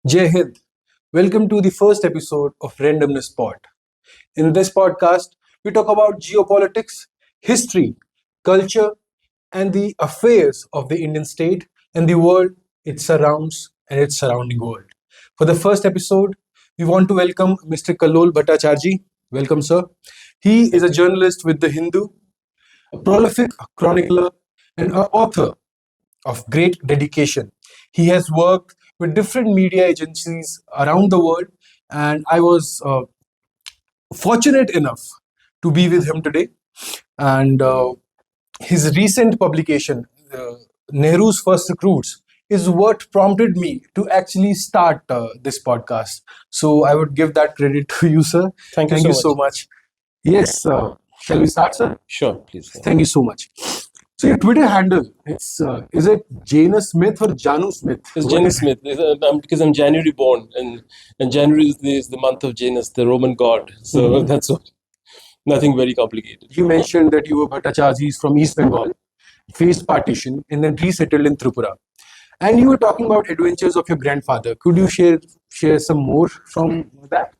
Jai Hind. Welcome to the first episode of RandomnessPod. In this podcast, we talk about geopolitics, history, culture, and the affairs of the Indian state and the world it surrounds and its surrounding world. For the first episode, we want to welcome Mr. Kallol Bhattacherjee. Welcome, sir. He is a journalist with The Hindu, a prolific chronicler, and an author of great dedication. He has worked with different media agencies around the world, and I was fortunate enough to be with him today. And his recent publication, Nehru's First Recruits, is what prompted me to actually start this podcast. So I would give that credit to you, sir. Thank you Thank so you much. so much. Yes, shall we start, sir? Sure, please. Thank you so much. So your Twitter handle, it's is it Jana Smith or Janu Smith? It's What Janus is- Smith because I'm January born, and January is the month of Janus, the Roman god. So that's what. Nothing very complicated. You mentioned that you were Bhattacharjees from East Bengal, faced partition, and then resettled in Tripura. And you were talking about adventures of your grandfather. Could you share some more from that?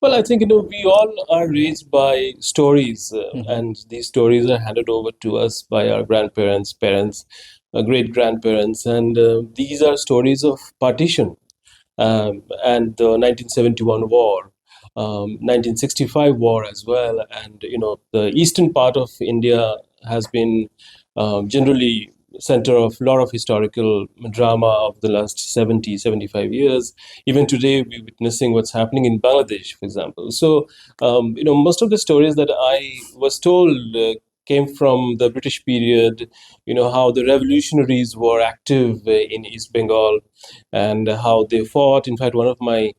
Well, I think we all are raised by stories, and these stories are handed over to us by our grandparents, parents, great grandparents, and these are stories of partition and the 1971 war. 1965 war as well, and the eastern part of India has been generally center of a lot of historical drama of the last 75 years. Even today we're witnessing what's happening in Bangladesh, for example. So most of the stories that I was told came from the British period, how the revolutionaries were active in East Bengal and how they fought. In fact, one of my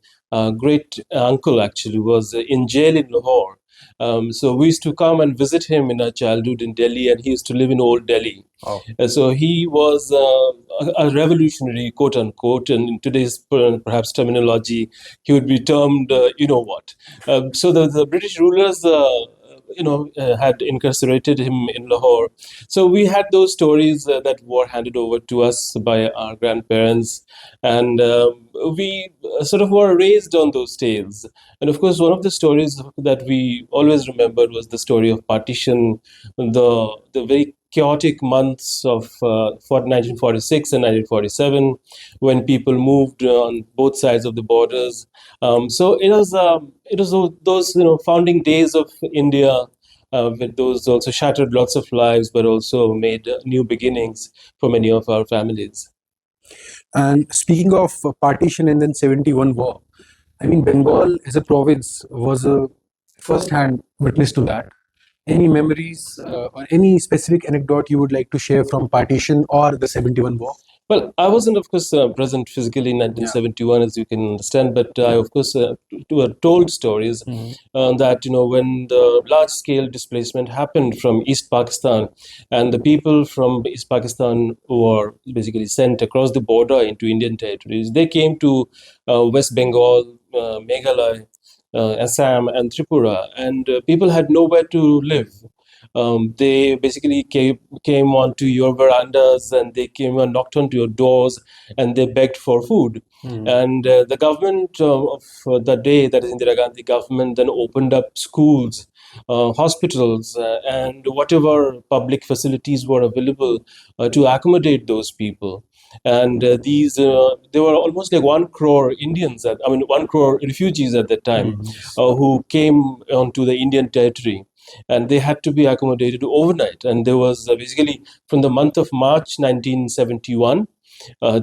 great uncle actually was in jail in Lahore. So we used to come and visit him in our childhood in Delhi, and he used to live in Old Delhi. Oh. So he was a revolutionary, quote unquote, and in today's perhaps terminology, he would be termed, what. So the British rulers, had incarcerated him in Lahore. So we had those stories that were handed over to us by our grandparents, and we sort of were raised on those tales. And of course, one of the stories that we always remembered was the story of partition, the very chaotic months of 1946 and 1947, when people moved on both sides of the borders. So it was those founding days of India. With those also shattered lots of lives, but also made new beginnings for many of our families. And speaking of partition and then 71 war, I mean, Bengal as a province was a first-hand witness to that. Any memories or any specific anecdote you would like to share from partition or the 71 war? Well, I wasn't, of course, present physically in 1971, as you can understand, but I, of course, were told stories that, when the large-scale displacement happened from East Pakistan, and the people from East Pakistan were basically sent across the border into Indian territories, they came to West Bengal, Meghalaya, Assam, and Tripura, and people had nowhere to live. They basically came onto your verandas, and they came and knocked onto your doors, and they begged for food. And the government of the day, that is Indira Gandhi government, then opened up schools, hospitals, and whatever public facilities were available to accommodate those people. And there were almost like 1 crore Indians, 1 crore refugees at that time, who came onto the Indian territory. And they had to be accommodated overnight. And there was basically from the month of March 1971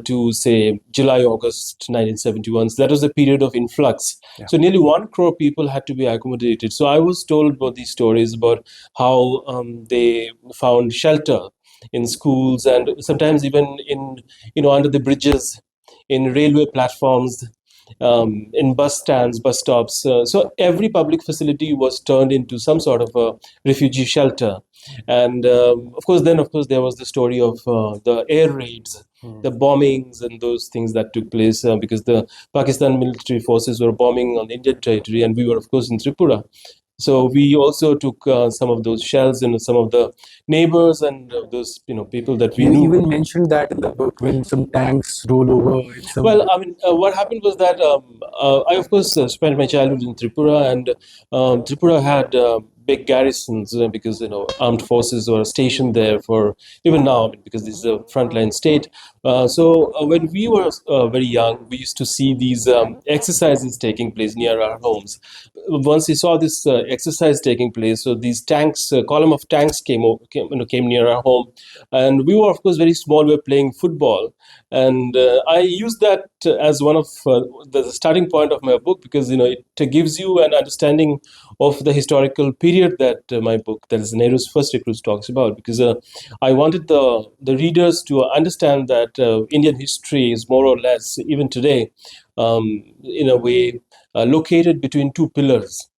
to say July, August 1971. So that was a period of influx. So nearly 1 crore people had to be accommodated. So I was told about these stories about how they found shelter in schools, and sometimes even in under the bridges, in railway platforms, in bus stands, bus stops. So every public facility was turned into some sort of a refugee shelter. And of course, there was the story of the air raids, the bombings, and those things that took place because the Pakistan military forces were bombing on Indian territory, and we were, of course, in Tripura. So we also took some of those shells and some of the neighbors and those people that we You knew. even mentioned that in the book when some tanks roll over. Well, I mean, what happened was that I, of course, spent my childhood in Tripura, and Tripura had big garrisons because armed forces were stationed there for even now. I mean, because this is a frontline state. So when we were very young, we used to see these exercises taking place near our homes. Once we saw this exercise taking place, so these tanks, column of tanks came near our home, and we were, of course, very small. We were playing football, and I use that as one of the starting point of my book, because it gives you an understanding of the historical period that my book, that is Nehru's First Recruits, talks about. Because I wanted the readers to understand that Indian history is more or less, even today, in a way, located between two pillars.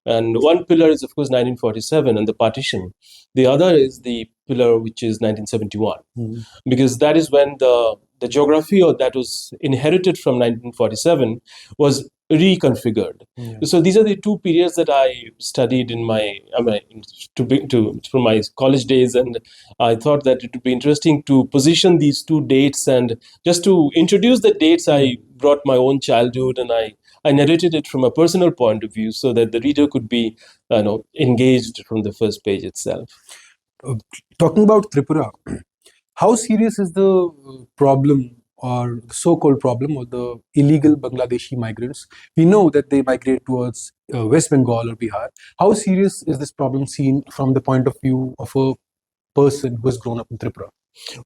And one pillar is, of course, 1947 and the partition. The other is the pillar which is 1971, because that is when the geography or that was inherited from 1947 was reconfigured. Yeah. So these are the two periods that I studied in my from my college days, and I thought that it would be interesting to position these two dates, and just to introduce the dates, I brought my own childhood, and I narrated it from a personal point of view so that the reader could be engaged from the first page itself. Talking about Tripura, how serious is the problem or the so-called problem of the illegal Bangladeshi migrants? We know that they migrate towards West Bengal or Bihar. How serious is this problem seen from the point of view of a person who has grown up in Tripura?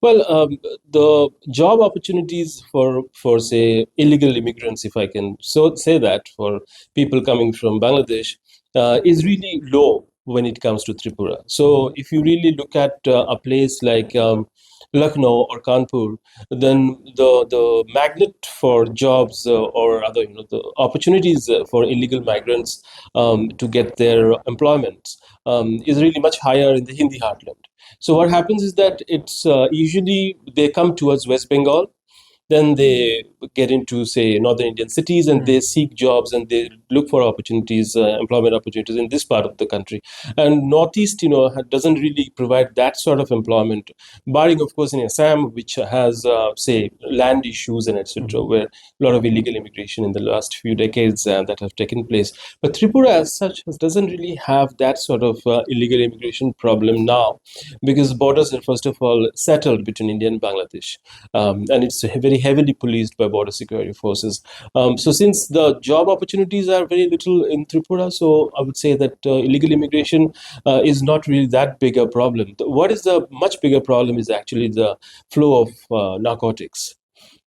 Well, the job opportunities for say illegal immigrants, if I can so say that, for people coming from Bangladesh, is really low when it comes to Tripura. So if you really look at a place like Lucknow or Kanpur, then the magnet for jobs or other the opportunities for illegal migrants to get their employment is really much higher in the Hindi heartland. So what happens is that it's usually they come towards West Bengal, then they get into say northern Indian cities, and they seek jobs and they look for opportunities, employment opportunities in this part of the country. And northeast, doesn't really provide that sort of employment, barring of course in Assam, which has say land issues and etc., where a lot of illegal immigration in the last few decades that have taken place. But Tripura, as such, doesn't really have that sort of illegal immigration problem now, because borders are first of all settled between India and Bangladesh, and it's very heavily policed by border security forces. So since the job opportunities are very little in Tripura, so I would say that illegal immigration is not really that big a problem. What is the much bigger problem is actually the flow of narcotics.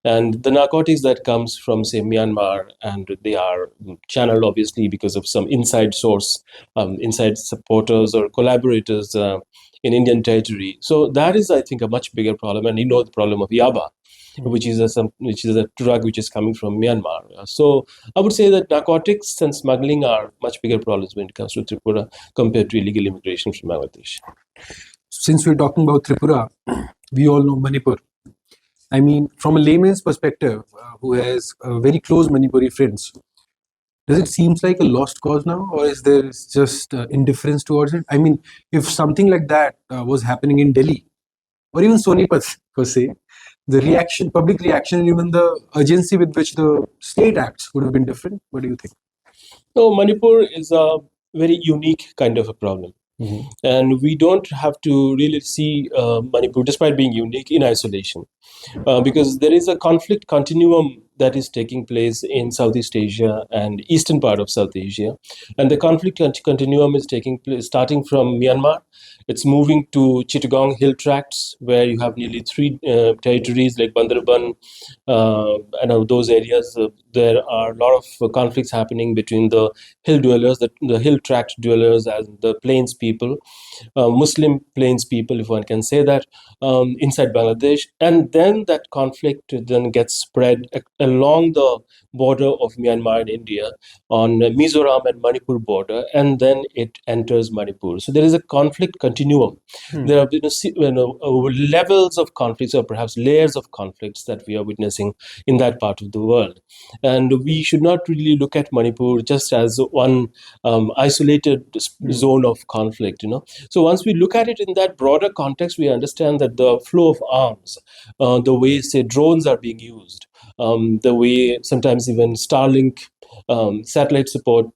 And the narcotics that comes from say Myanmar, and they are channeled obviously because of some inside source, inside supporters or collaborators in Indian territory. So that is, I think, a much bigger problem. And the problem of yaba, which is a drug which is coming from Myanmar. So I would say that narcotics and smuggling are much bigger problems when it comes to Tripura compared to illegal immigration from Bangladesh. Since we're talking about Tripura, we all know Manipur. I mean, from a layman's perspective, who has very close Manipuri friends, does it seems like a lost cause now, or is there just indifference towards it? I mean, if something like that was happening in Delhi or even Sonipat per se, the reaction, public reaction, and even the urgency with which the state acts would have been different. What do you think? So Manipur is a very unique kind of a problem. And we don't have to really see Manipur, despite being unique, in isolation, because there is a conflict continuum that is taking place in Southeast Asia and eastern part of South Asia. And the conflict continuum is taking place starting from Myanmar. It's moving to Chittagong Hill Tracts, where you have nearly three territories like Bandarban, and those areas. There are a lot of conflicts happening between the hill dwellers, the hill tract dwellers, and the plains people, Muslim plains people, if one can say that, inside Bangladesh. And then that conflict then gets spread along the border of Myanmar and India on Mizoram and Manipur border, and then it enters Manipur. So there is a conflict continuum. There are levels of conflicts, or perhaps layers of conflicts, that we are witnessing in that part of the world. And we should not really look at Manipur just as one isolated zone of conflict. So once we look at it in that broader context, we understand that the flow of arms, the way, say, drones are being used, the way sometimes even Starlink satellite supported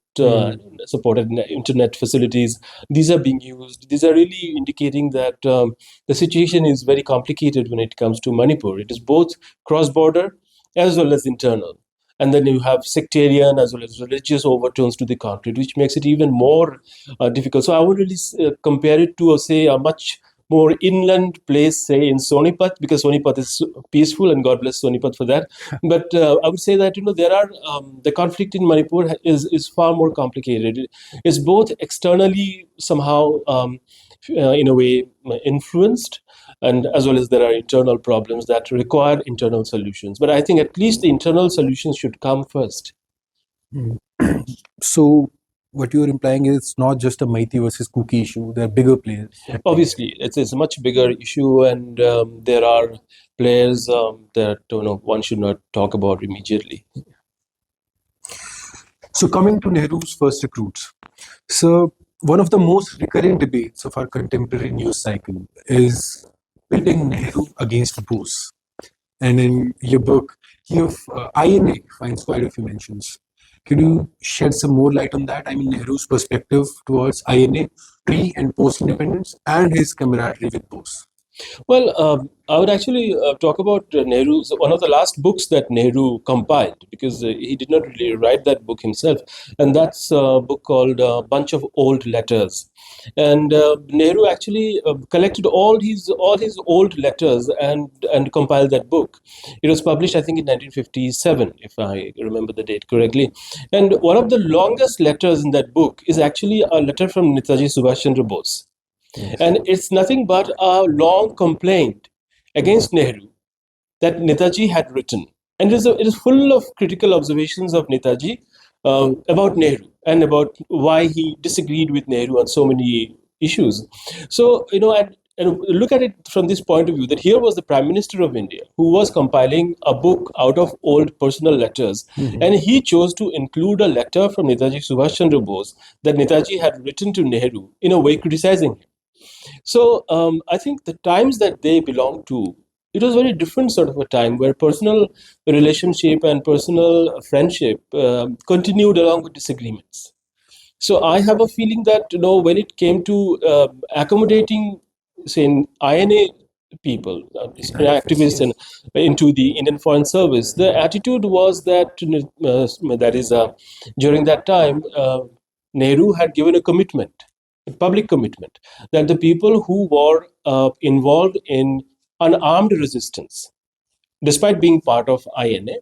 internet facilities, these are being used. These are really indicating that the situation is very complicated when it comes to Manipur. It is both cross-border as well as internal. And then you have sectarian as well as religious overtones to the conflict, which makes it even more difficult. So I would really compare it to, say, a much more inland place, say in Sonipat, because Sonipat is peaceful, and God bless Sonipat for that. But I would say that there are the conflict in Manipur is far more complicated. It's both externally somehow, in a way, influenced, and as well as there are internal problems that require internal solutions. But I think at least the internal solutions should come first. So what you're implying is it's not just a Maiti versus Kuki issue. There are bigger players. Obviously, it's a much bigger issue, and there are players that one should not talk about immediately. So coming to Nehru's first recruits. So one of the most recurring debates of our contemporary news cycle is pitting Nehru against Bose. And in your book, INA finds quite a few mentions. Can you shed some more light on that? I mean, Nehru's perspective towards INA, pre and post independence, and his camaraderie with Bose. Well, I would actually talk about Nehru's, one of the last books that Nehru compiled, because he did not really write that book himself, and that's a book called Bunch of Old Letters. And Nehru actually collected all his old letters and compiled that book. It was published, I think, in 1957, if I remember the date correctly. And one of the longest letters in that book is actually a letter from Netaji Subhash Chandra Bose. And it's nothing but a long complaint against Nehru that Netaji had written. And it is full of critical observations of Netaji about Nehru and about why he disagreed with Nehru on so many issues. So, and look at it from this point of view, that here was the Prime Minister of India who was compiling a book out of old personal letters. And he chose to include a letter from Netaji Subhash Chandra Bose that Netaji had written to Nehru, in a way criticizing him. So I think the times that they belong to, it was a very different sort of a time where personal relationship and personal friendship continued along with disagreements. So I have a feeling that when it came to accommodating, say, INA people, activists, and into the Indian Foreign Service, the attitude was that during that time, Nehru had given a commitment, a public commitment, that the people who were involved in unarmed resistance, despite being part of INA,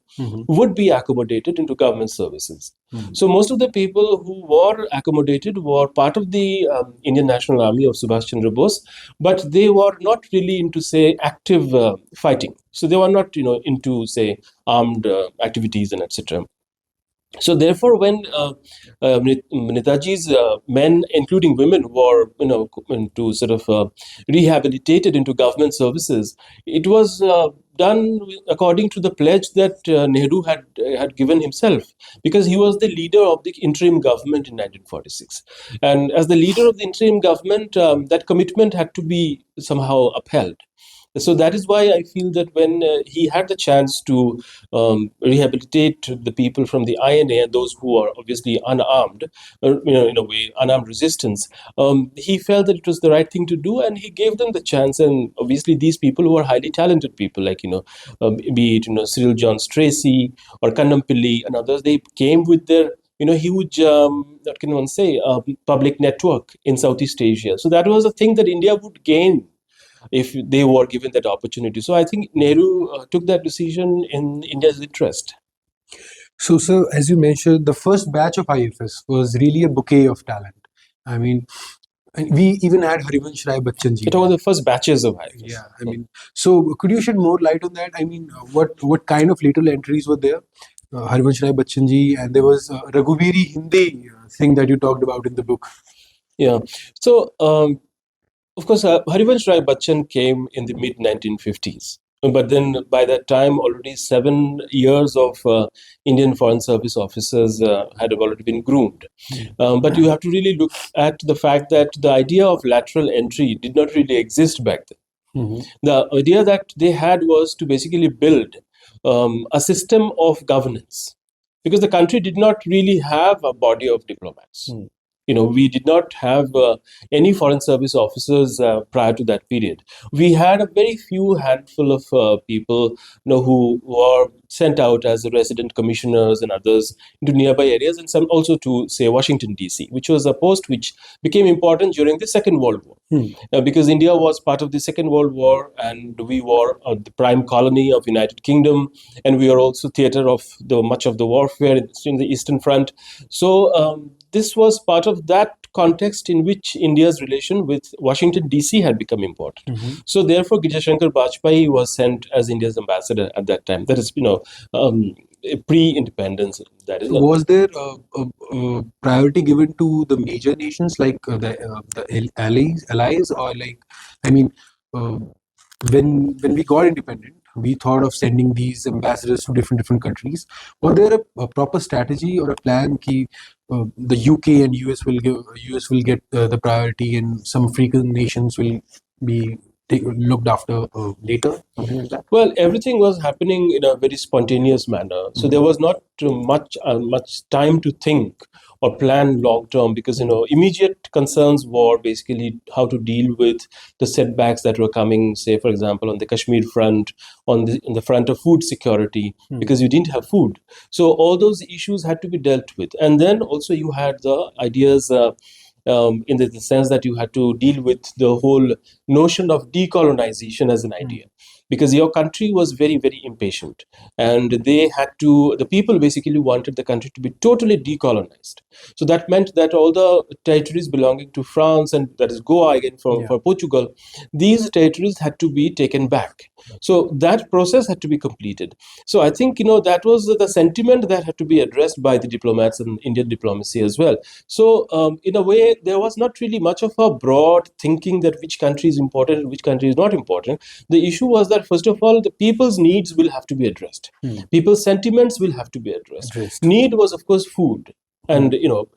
would be accommodated into government services. So most of the people who were accommodated were part of the Indian National Army of Subhash Chandra Bose, but they were not really into, say, active fighting. So they were not, into, say, armed activities and etc. So therefore, when Netaji's men, including women, were to sort of rehabilitated into government services, it was done according to the pledge that Nehru had given himself, because he was the leader of the interim government in 1946, and as the leader of the interim government, that commitment had to be somehow upheld. So that is why I feel that when he had the chance to rehabilitate the people from the INA and those who are obviously unarmed, in a way, unarmed resistance, he felt that it was the right thing to do, and he gave them the chance. And obviously, these people who are highly talented people, like be it Cyril John Tracy or Kannampilli and others, they came with their huge, what can one say, public network in Southeast Asia. So that was a thing that India would gain if they were given that opportunity. So I think Nehru took that decision in India's interest. So, sir, as you mentioned, the first batch of IFS was really a bouquet of talent. I mean, And we even had Harivansh Rai Bachchan ji. It was the first batches of high. Yeah, I mean, so could you shed more light on that? I mean, what kind of lateral entries were there? Harivansh Rai Bachchan ji, and there was Raghubiri Hindi thing that you talked about in the book. Yeah. So, of course, Harivansh Rai Bachchan came in the mid 1950s. But then by that time, already 7 years of Indian Foreign Service officers had already been groomed. But you have to really look at the fact that the idea of lateral entry did not really exist back then. The idea that they had was to basically build a system of governance, because the country did not really have a body of diplomats. We did not have any foreign service officers prior to that period. We had a very few handful of people, who were sent out as resident commissioners and others into nearby areas, and some also to, say, Washington DC, which was a post which became important during the Second World War, because India was part of the Second World War, and we were the prime colony of United Kingdom, and we are also theater of much of the warfare in the Eastern Front. So this was part of that context in which India's relation with Washington DC had become important. So therefore, Gijay Shankar Bajpayee was sent as India's ambassador at that time. That is, pre-independence. That is. Was there a priority given to the major nations like the allies, or like, I mean, when we got independent, we thought of sending these ambassadors to different countries. Was there a proper strategy or a plan ki the UK and US will get the priority, and some African nations will be looked after later, something like that? Well, everything was happening in a very spontaneous manner, so there was not much time to think or plan long term, because immediate concerns were basically how to deal with the setbacks that were coming, say for example on the Kashmir front, on the front of food security, because you didn't have food. So all those issues had to be dealt with, and then also you had the ideas. In the sense that you had to deal with the whole notion of decolonization as an idea, because your country was very, very impatient, and the people basically wanted the country to be totally decolonized. So that meant that all the territories belonging to France, and that is Goa again for Portugal, these territories had to be taken back. So that process had to be completed. So I think that was the sentiment that had to be addressed by the diplomats and Indian diplomacy as well. So in a way, there was not really much of a broad thinking that which country is important and which country is not important. The issue was that first of all, the people's needs will have to be addressed. People's sentiments will have to be addressed. Need was, of course, food and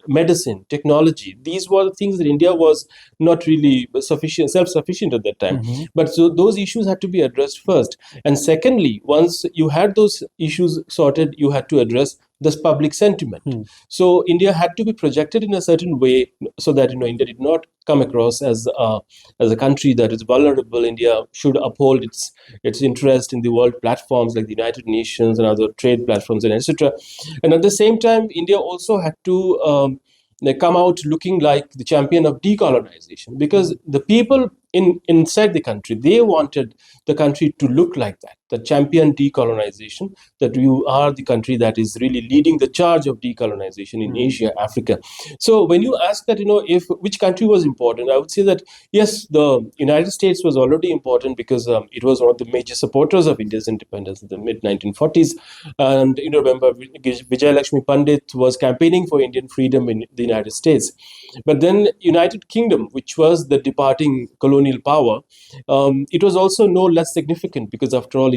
medicine, technology. These were the things that India was not really self-sufficient at that time. But so those issues had to be addressed first. And secondly, once you had those issues sorted, you had to address this public sentiment. So India had to be projected in a certain way, so that India did not come across as a country that is vulnerable. India should uphold its interest in the world platforms like the United Nations and other trade platforms, and etc. And at the same time, India also had to they come out looking like the champion of decolonization, because the people inside the country, they wanted the country to look like that, the champion decolonization, that you are the country that is really leading the charge of decolonization in Asia, Africa. So when you ask that, if which country was important, I would say that yes, the United States was already important, because it was one of the major supporters of India's independence in the mid 1940s. And remember, Vijay Lakshmi Pandit was campaigning for Indian freedom in the United States. But then United Kingdom, which was the departing colonial power, it was also no less significant, because after all,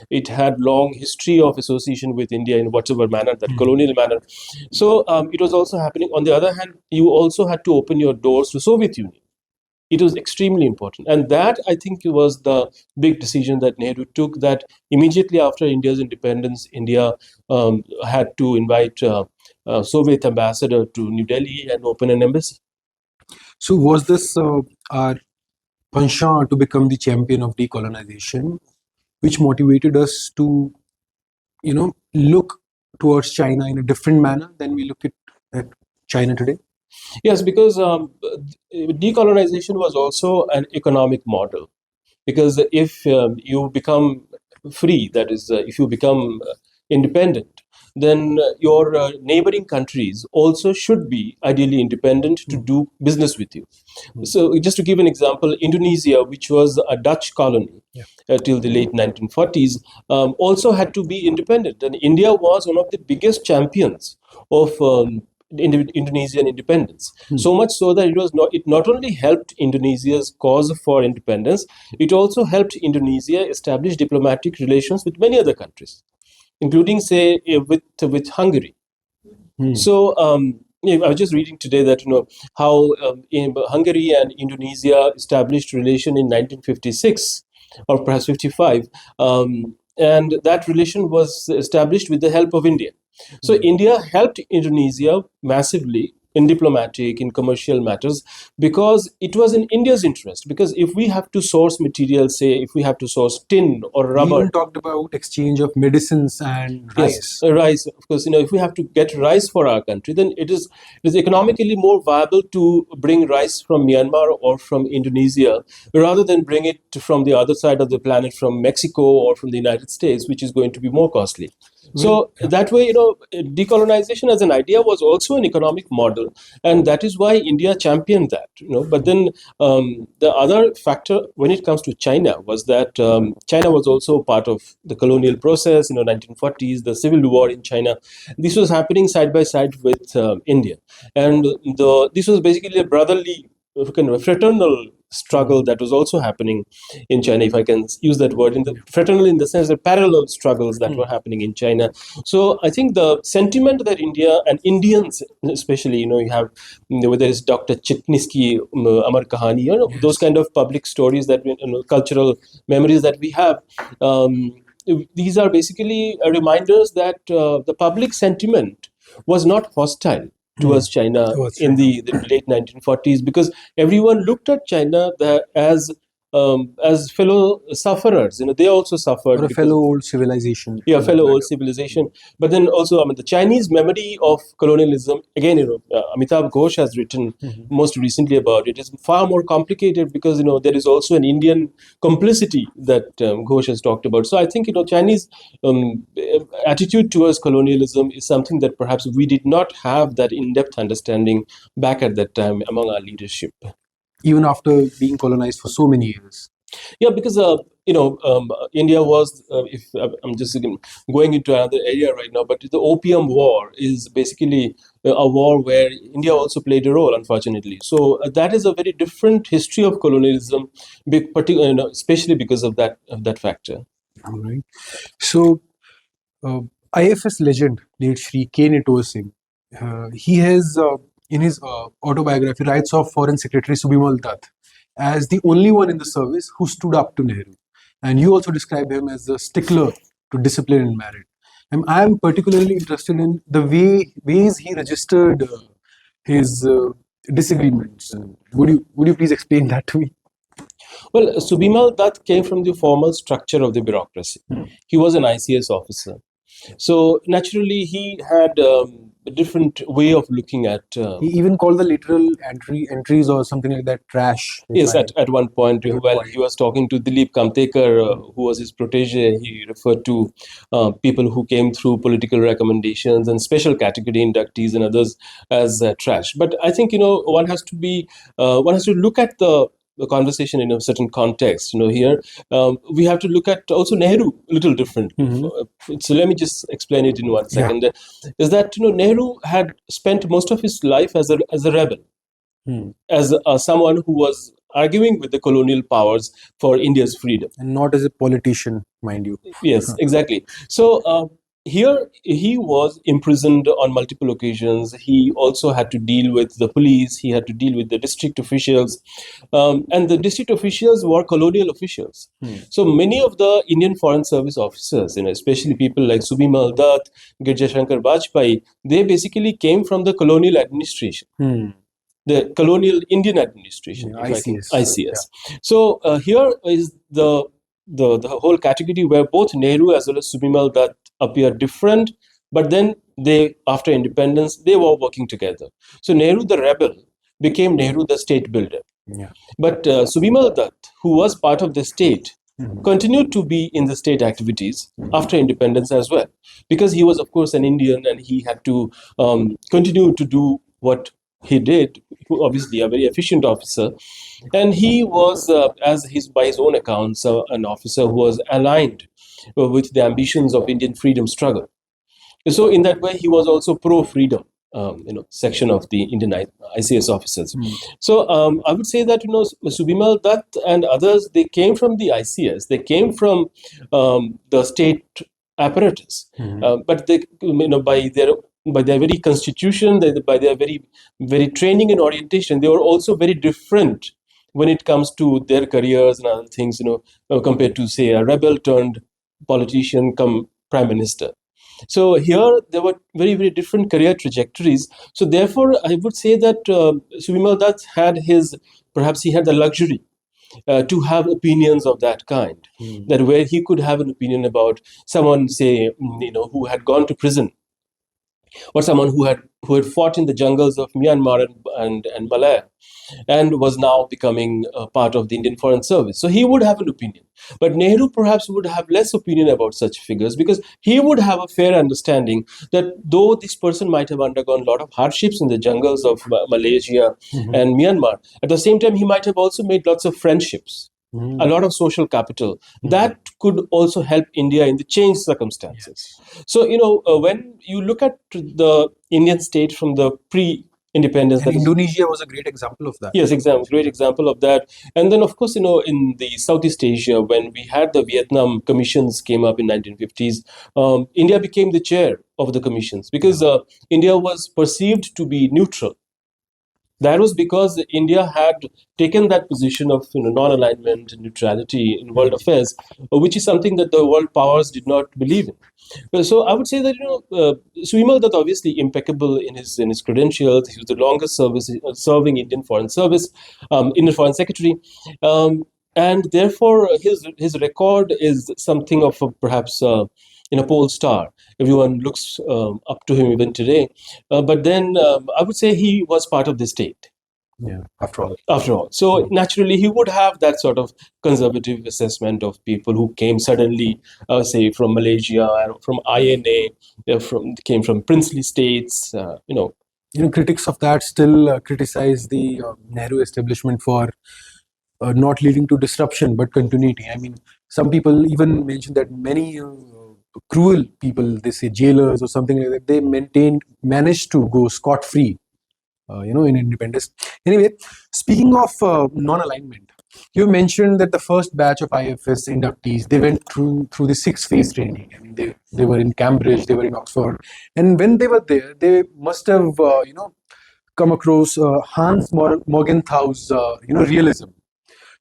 it had long history of association with India in whatever manner, that colonial manner. So it was also happening. On the other hand, you also had to open your doors to Soviet Union. It was extremely important. And that, I think, was the big decision that Nehru took, that immediately after India's independence, India had to invite Soviet ambassador to New Delhi and open an embassy. So was this our penchant to become the champion of decolonization, which motivated us to, look towards China in a different manner than we look at China today? Yes, because decolonization was also an economic model. Because if you become free, that is, if you become independent, then your neighboring countries also should be ideally independent to do business with you. So just to give an example, Indonesia, which was a Dutch colony till the late 1940s, also had to be independent. And India was one of the biggest champions of Indonesian independence. So much so that it not only helped Indonesia's cause for independence, it also helped Indonesia establish diplomatic relations with many other countries, including, say, with Hungary. So I was just reading today that how Hungary and Indonesia established relation in 1956 or perhaps 55, and that relation was established with the help of India. So India helped Indonesia massively in diplomatic, in commercial matters, because it was in India's interest. Because if we have to source materials, say if we have to source tin or We rubber, even talked about exchange of medicines and rice. yes, rice. Of course, if we have to get rice for our country, then it is economically more viable to bring rice from Myanmar or from Indonesia rather than bring it from the other side of the planet, from Mexico or from the United States, which is going to be more costly. So that way, decolonization as an idea was also an economic model, and that is why India championed that. But then the other factor when it comes to China was that China was also part of the colonial process. 1940s, the civil war in China. This was happening side by side with India, and this was basically a brotherly, kind of a fraternal struggle that was also happening in China, if I can use that word, in the fraternal, in the sense that parallel struggles that were happening in China. So I think the sentiment that India and Indians, especially, you have whether it's Dr. Chitnisky, Amar Kahani, those kind of public stories that cultural memories that we have. These are basically reminders that the public sentiment was not hostile towards China in the late 1940s, because everyone looked at China as fellow sufferers. They also suffered. Or a fellow old civilization. Yeah, fellow old civilization. But then also, the Chinese memory of colonialism, again, Amitabh Ghosh has written most recently about it. It's far more complicated because, there is also an Indian complicity that Ghosh has talked about. So I think, Chinese attitude towards colonialism is something that perhaps we did not have that in-depth understanding back at that time among our leadership. Even after being colonized for so many years. Yeah, because India was, if I'm just again going into another area right now, but the Opium War is basically a war where India also played a role, unfortunately. So that is a very different history of colonialism, especially because of that factor. All right. So, IFS legend, late Shri K. Nitoa Singh, he has, in his autobiography, writes of Foreign Secretary Subhimal Dutt as the only one in the service who stood up to Nehru. And you also describe him as a stickler to discipline and merit. And I am particularly interested in the ways he registered his disagreements. Would you please explain that to me? Well, Subhimal Dutt came from the formal structure of the bureaucracy. He was an ICS officer. So naturally, he had a different way of looking at. He even called the literal entries or something like that trash. Yes, at one point, while he was talking to Dilip Kamtekar, who was his protege, he referred to people who came through political recommendations and special category inductees and others as trash. But I think one has to look at the conversation in a certain context. Here we have to look at also Nehru a little different. So let me just explain it in 1 second. Yeah. Is that Nehru had spent most of his life as a rebel, as someone who was arguing with the colonial powers for India's freedom, and not as a politician, mind you. Yes, exactly. So here he was imprisoned on multiple occasions. He also had to deal with the police. He had to deal with the district officials, and the district officials were colonial officials. So many of the Indian Foreign Service officers, especially people like Subhimal Dutt, Girja Shankar Bajpai, they basically came from the colonial administration. The colonial Indian administration, ICS. ICS. So here is the whole category where both Nehru as well as Subhimal Dutt appear different, but then after independence, they were working together. So Nehru the rebel became Nehru the state builder. Yeah. But Subhimal Dutt, who was part of the state, continued to be in the state activities after independence as well, because he was, of course, an Indian and he had to continue to do what he did. Obviously, a very efficient officer, and he was, as his by his own accounts, an officer who was aligned with the ambitions of Indian freedom struggle. So in that way, he was also pro-freedom, section of the Indian ICS officers. So I would say that Subimal Dutt and others, they came from the ICS, they came from the state apparatus, but they, by their very constitution, by their very training and orientation, they were also very different when it comes to their careers and other things, compared to, say, a rebel turned politician come prime minister. So here there were very, very different career trajectories. So therefore, I would say that Subimal Dutt perhaps he had the luxury to have opinions of that kind, that where he could have an opinion about someone, say, who had gone to prison, or someone who had fought in the jungles of Myanmar and Malaya, and was now becoming part of the Indian Foreign Service. So he would have an opinion. But Nehru perhaps would have less opinion about such figures, because he would have a fair understanding that though this person might have undergone a lot of hardships in the jungles of Malaysia and Myanmar, at the same time, he might have also made lots of friendships, a lot of social capital that could also help India in the changed circumstances. So, when you look at the Indian state from the pre-independence, And Indonesia was a great example of that. Yes, great example of that. And then, of course, in the Southeast Asia, when we had the Vietnam commissions came up in 1950s, India became the chair of the commissions, because India was perceived to be neutral. That was because India had taken that position of non-alignment and neutrality in world affairs, which is something that the world powers did not believe in. So I would say that Subimal Dutt, obviously impeccable in his credentials. He was the longest serving Indian Foreign Service, Indian Foreign Secretary, and therefore his record is something of perhaps in a pole star. Everyone looks up to him even today. But then I would say he was part of the state. Yeah, after all. After all. So naturally, he would have that sort of conservative assessment of people who came suddenly, say, from Malaysia, from INA, came from princely states, critics of that still criticize the Nehru establishment for not leading to disruption but continuity. I mean, some people even mention that many cruel people, they say jailers or something like that, they managed to go scot-free, in independence. Anyway, speaking of non-alignment, you mentioned that the first batch of IFS inductees, they went through the 6-phase training. I mean, they were in Cambridge, they were in Oxford, and when they were there, they must have come across Hans Morgenthau's realism.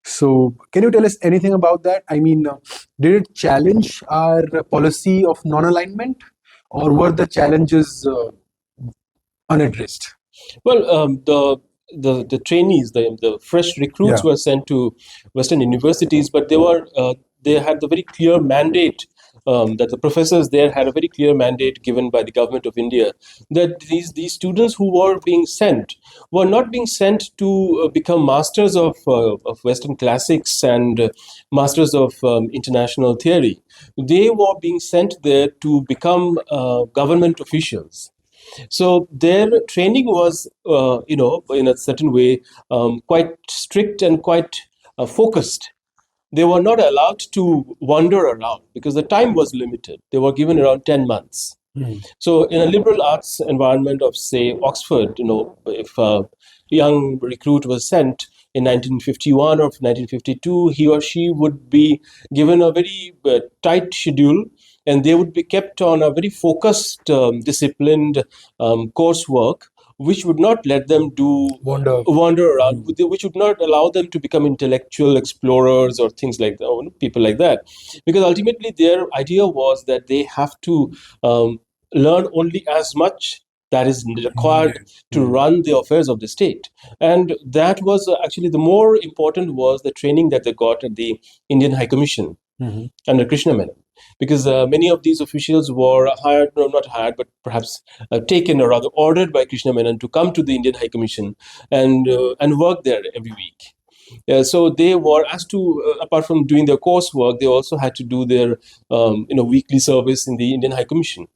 So, can you tell us anything about that? I mean, did it challenge our policy of non-alignment, or were the challenges unaddressed? Well, the trainees, the fresh recruits were sent to Western universities, but they had the very clear mandate. That the professors there had a very clear mandate given by the government of India, that these students who were being sent were not being sent to become masters of Western classics and masters of international theory. They were being sent there to become government officials. So their training was, in a certain way, quite strict and quite focused. They were not allowed to wander around because the time was limited. They were given around 10 months. So in a liberal arts environment of, say, Oxford, if a young recruit was sent in 1951 or 1952, he or she would be given a very tight schedule, and they would be kept on a very focused, disciplined coursework, which would not let them wander around, which would not allow them to become intellectual explorers or things like that, people like that. Because ultimately their idea was that they have to learn only as much that is required to run the affairs of the state. And that was actually the more important was the training that they got at the Indian High Commission under Krishna Menon. Because many of these officials were hired, no, not hired, but perhaps taken or rather ordered by Krishna Menon to come to the Indian High Commission and work there every week. So they were asked to, apart from doing their coursework, they also had to do their weekly service in the Indian High Commission.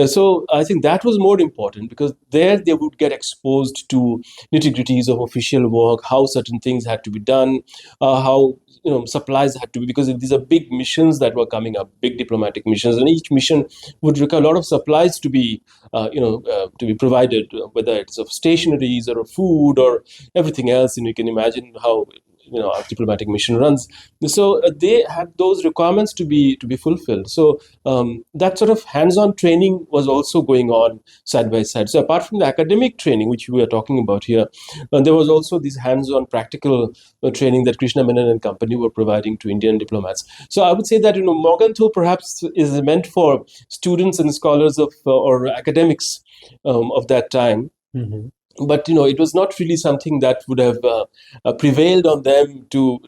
So I think that was more important, because there they would get exposed to nitty-gritties of official work, how certain things had to be done, how supplies had to be, because these are big missions that were coming up, big diplomatic missions, and each mission would require a lot of supplies to be to be provided, whether it's of stationaries or of food or everything else. And you can imagine how a diplomatic mission runs. So they had those requirements to be fulfilled. So that sort of hands-on training was also going on side by side. So apart from the academic training, which we are talking about here, there was also this hands-on practical training that Krishna Menon and company were providing to Indian diplomats. So I would say that Morgenthau perhaps is meant for students and scholars of or academics of that time. Mm-hmm. But it was not really something that would have prevailed on them to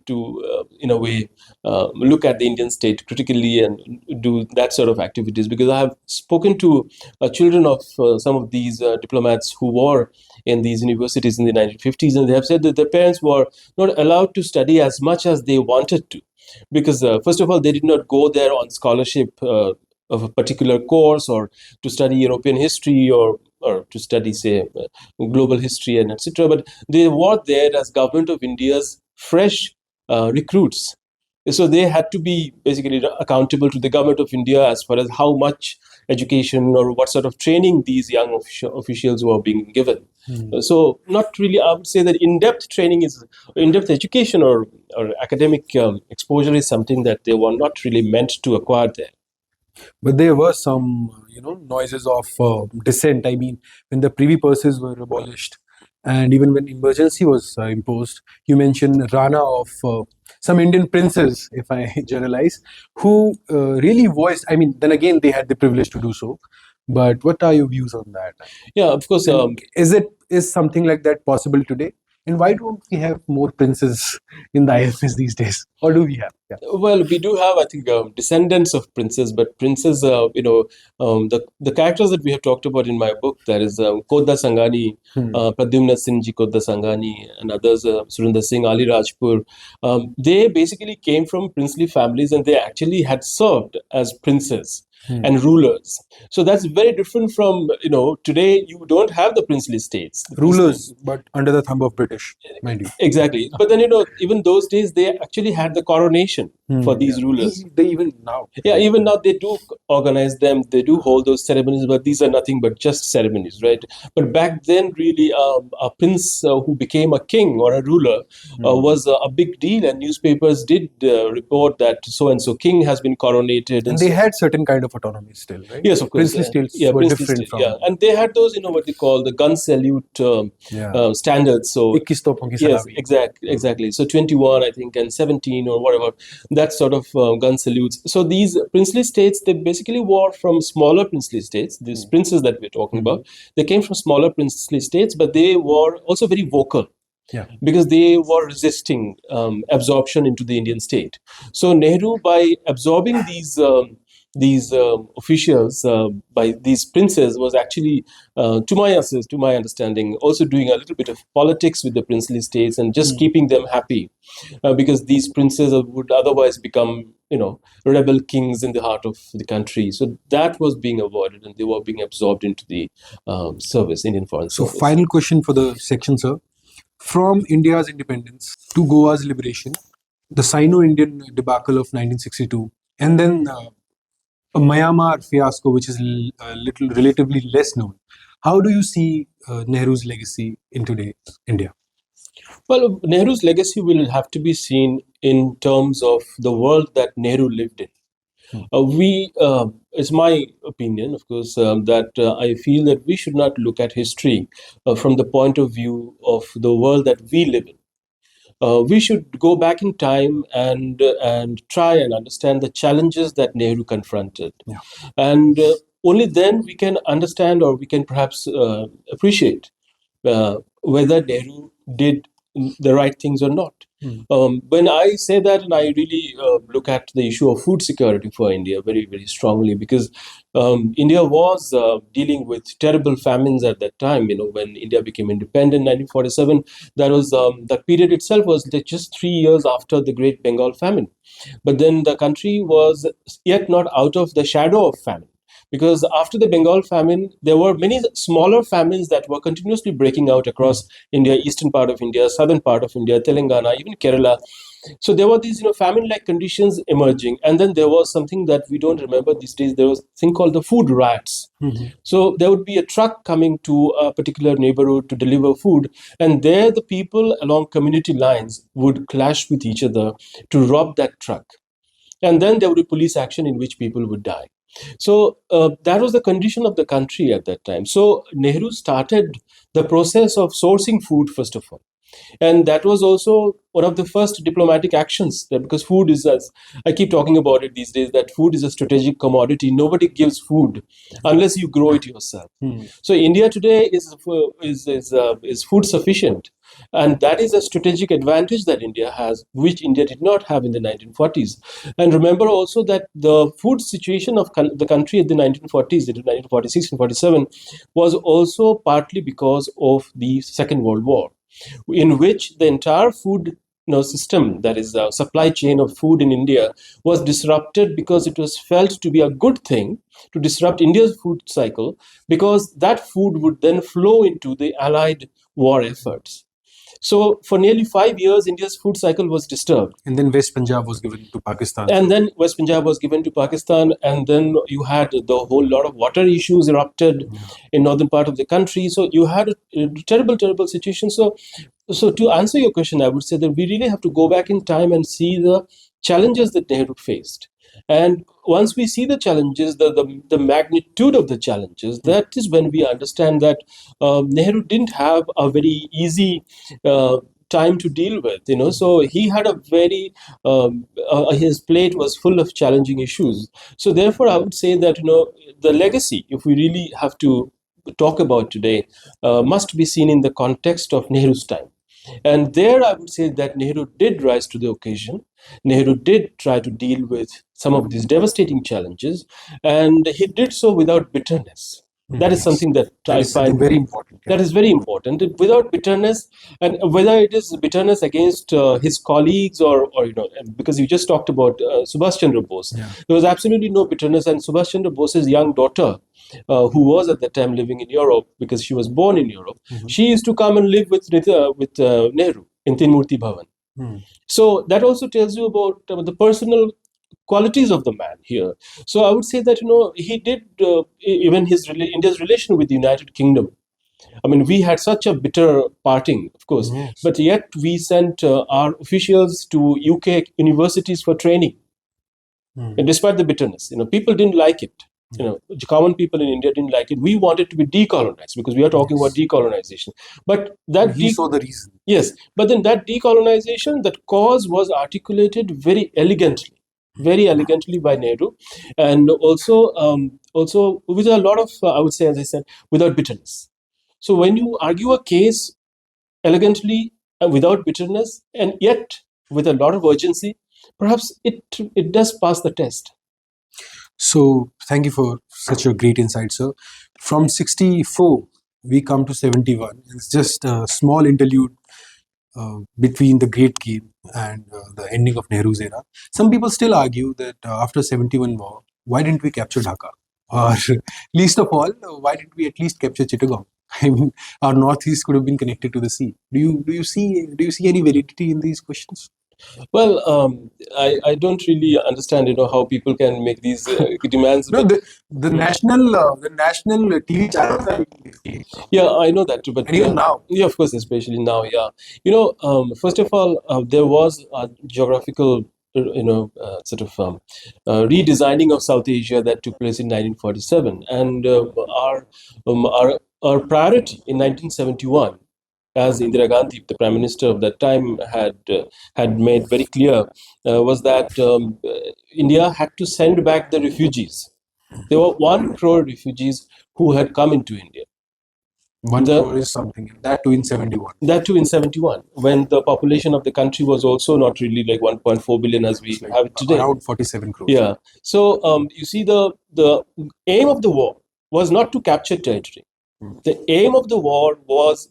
in a way look at the Indian state critically and do that sort of activities. Because I have spoken to children of some of these diplomats who were in these universities in the 1950s, and they have said that their parents were not allowed to study as much as they wanted to, because first of all, they did not go there on scholarship of a particular course, or to study European history, or to study, say, global history and etc. But they were there as government of India's fresh recruits. So they had to be basically accountable to the government of India as far as how much education or what sort of training these young officials were being given. So not really, I would say that in-depth training in-depth education or academic exposure is something that they were not really meant to acquire there. But there were some, noises of dissent. I mean, when the privy purses were abolished, and even when emergency was imposed, you mentioned Rana of some Indian princes, if I generalize, who really voiced. I mean, then again, they had the privilege to do so. But what are your views on that? Yeah, of course. Is something like that possible today? And why don't we have more princes in the IFS these days? Or do we have? Yeah. Well, we do have, I think, descendants of princes, but princes, the characters that we have talked about in my book, that is Kodda Sangani, Pradyumna Singh Ji Kodda Sangani, and others, Surinder Singh, Ali Rajpur, they basically came from princely families, and they actually had served as princes and rulers. So that's very different from, today you don't have the princely states. Rulers, but under the thumb of British, mind you. Exactly. But then, even those days, they actually had the coronation for these rulers. They even now. Yeah, even now they do organize them, they do hold those ceremonies, but these are nothing but just ceremonies, right? But back then, really, a prince who became a king or a ruler was a big deal, and newspapers did report that so-and-so king has been coronated. And they had certain kind of autonomy still, right? Yes, of course. Princely states were princely different from... Yeah, and they had those, what they call the gun salute standards. So, yes, exactly. So 21, I think, and 17 or whatever, that sort of gun salutes. So these princely states, they basically were from smaller princely states. These princes that we're talking about, they came from smaller princely states, but they were also very vocal. Yeah. Because they were resisting absorption into the Indian state. So Nehru, by absorbing these officials by these princes, was actually, to my understanding, also doing a little bit of politics with the princely states and just keeping them happy, because these princes would otherwise become, rebel kings in the heart of the country. So that was being avoided, and they were being absorbed into the Indian foreign service. So final question for the section, sir. From India's independence to Goa's liberation, the Sino-Indian debacle of 1962, and then a Myanmar fiasco, which is relatively less known. How do you see Nehru's legacy in today's India? Well, Nehru's legacy will have to be seen in terms of the world that Nehru lived in. It's my opinion, of course, that I feel that we should not look at history from the point of view of the world that we live in. We should go back in time and try and understand the challenges that Nehru confronted. Yeah. And only then we can understand, or we can perhaps appreciate whether Nehru did the right things or not. When I say that, and I really look at the issue of food security for India very, very strongly, because India was dealing with terrible famines at that time. When India became independent, 1947, that period itself was just 3 years after the Great Bengal famine. But then the country was yet not out of the shadow of famine, because after the Bengal famine, there were many smaller famines that were continuously breaking out across India, eastern part of India, southern part of India, Telangana, even Kerala. So there were these, famine-like conditions emerging, and then there was something that we don't remember these days. There was a thing called the food riots. So there would be a truck coming to a particular neighborhood to deliver food, and there the people along community lines would clash with each other to rob that truck, and then there would be police action in which people would die. So that was the condition of the country at that time. So Nehru started the process of sourcing food first of all, and that was also one of the first diplomatic actions, because food is, as I keep talking about it these days, that food is a strategic commodity. Nobody gives food unless you grow it yourself. So India today is food sufficient, and that is a strategic advantage that India has, which India did not have in the 1940s. And remember also that the food situation of the country in the 1940s, in 1946 and 47, was also partly because of the Second World War, in which the entire food system, that is the supply chain of food in India, was disrupted, because it was felt to be a good thing to disrupt India's food cycle, because that food would then flow into the Allied war efforts. So for nearly 5 years, India's food cycle was disturbed. And then West Punjab was given to Pakistan. And then West Punjab was given to Pakistan, and then you had the whole lot of water issues erupted in northern part of the country. So you had a terrible, terrible situation. So to answer your question, I would say that we really have to go back in time and see the challenges that Nehru faced. And once we see the challenges, the magnitude of the challenges, that is when we understand that Nehru didn't have a very easy time to deal with. So he had a very his plate was full of challenging issues. So therefore, I would say that the legacy, if we really have to talk about today, must be seen in the context of Nehru's time. And there, I would say that Nehru did rise to the occasion. Nehru did try to deal with some of these devastating challenges, and he did so without bitterness. That is something that I find very important. that is very important. Without bitterness, and whether it is bitterness against his colleagues, or because you just talked about Subhas Chandra Bose, there was absolutely no bitterness. And Subhas Chandra Bose's young daughter, who was at that time living in Europe, because she was born in Europe, she used to come and live with Nehru in Tinmurti Bhavan. So that also tells you about the personal qualities of the man here. So I would say that he did even India's relation with the United Kingdom. I mean, we had such a bitter parting, of course, but yet we sent our officials to UK universities for training, and despite the bitterness, people didn't like it. Common people in India didn't like it. We wanted to be decolonized, because we are talking about decolonization. But that he saw the reason. Yes, but then that decolonization, that cause was articulated very elegantly by Nehru, and also with a lot of, I would say, as I said, without bitterness. So when you argue a case elegantly and without bitterness, and yet with a lot of urgency, perhaps it does pass the test. So thank you for such a great insight, sir. From 64, we come to 71. It's just a small interlude between the Great Game and the ending of Nehru's era. Some people still argue that after 71 war, why didn't we capture Dhaka? Or least of all, why didn't we at least capture Chittagong? I mean, our northeast could have been connected to the sea. Do you see any validity in these questions? Well, I don't really understand, how people can make these demands. No, the national TV channels are making this case. Yeah, I know that too, but And even now. yeah, of course, especially now, yeah. First of all, there was a geographical, sort of redesigning of South Asia that took place in 1947, and our priority in 1971, as Indira Gandhi, the Prime Minister of that time, had made very clear, was that India had to send back the refugees. There were 1 crore refugees who had come into India. 1 crore is something. That too in 71. That too in 71, when the population of the country was also not really like 1.4 billion as we have it today. Around 47 crores. Yeah. So you see, the aim of the war was not to capture territory. The aim of the war was,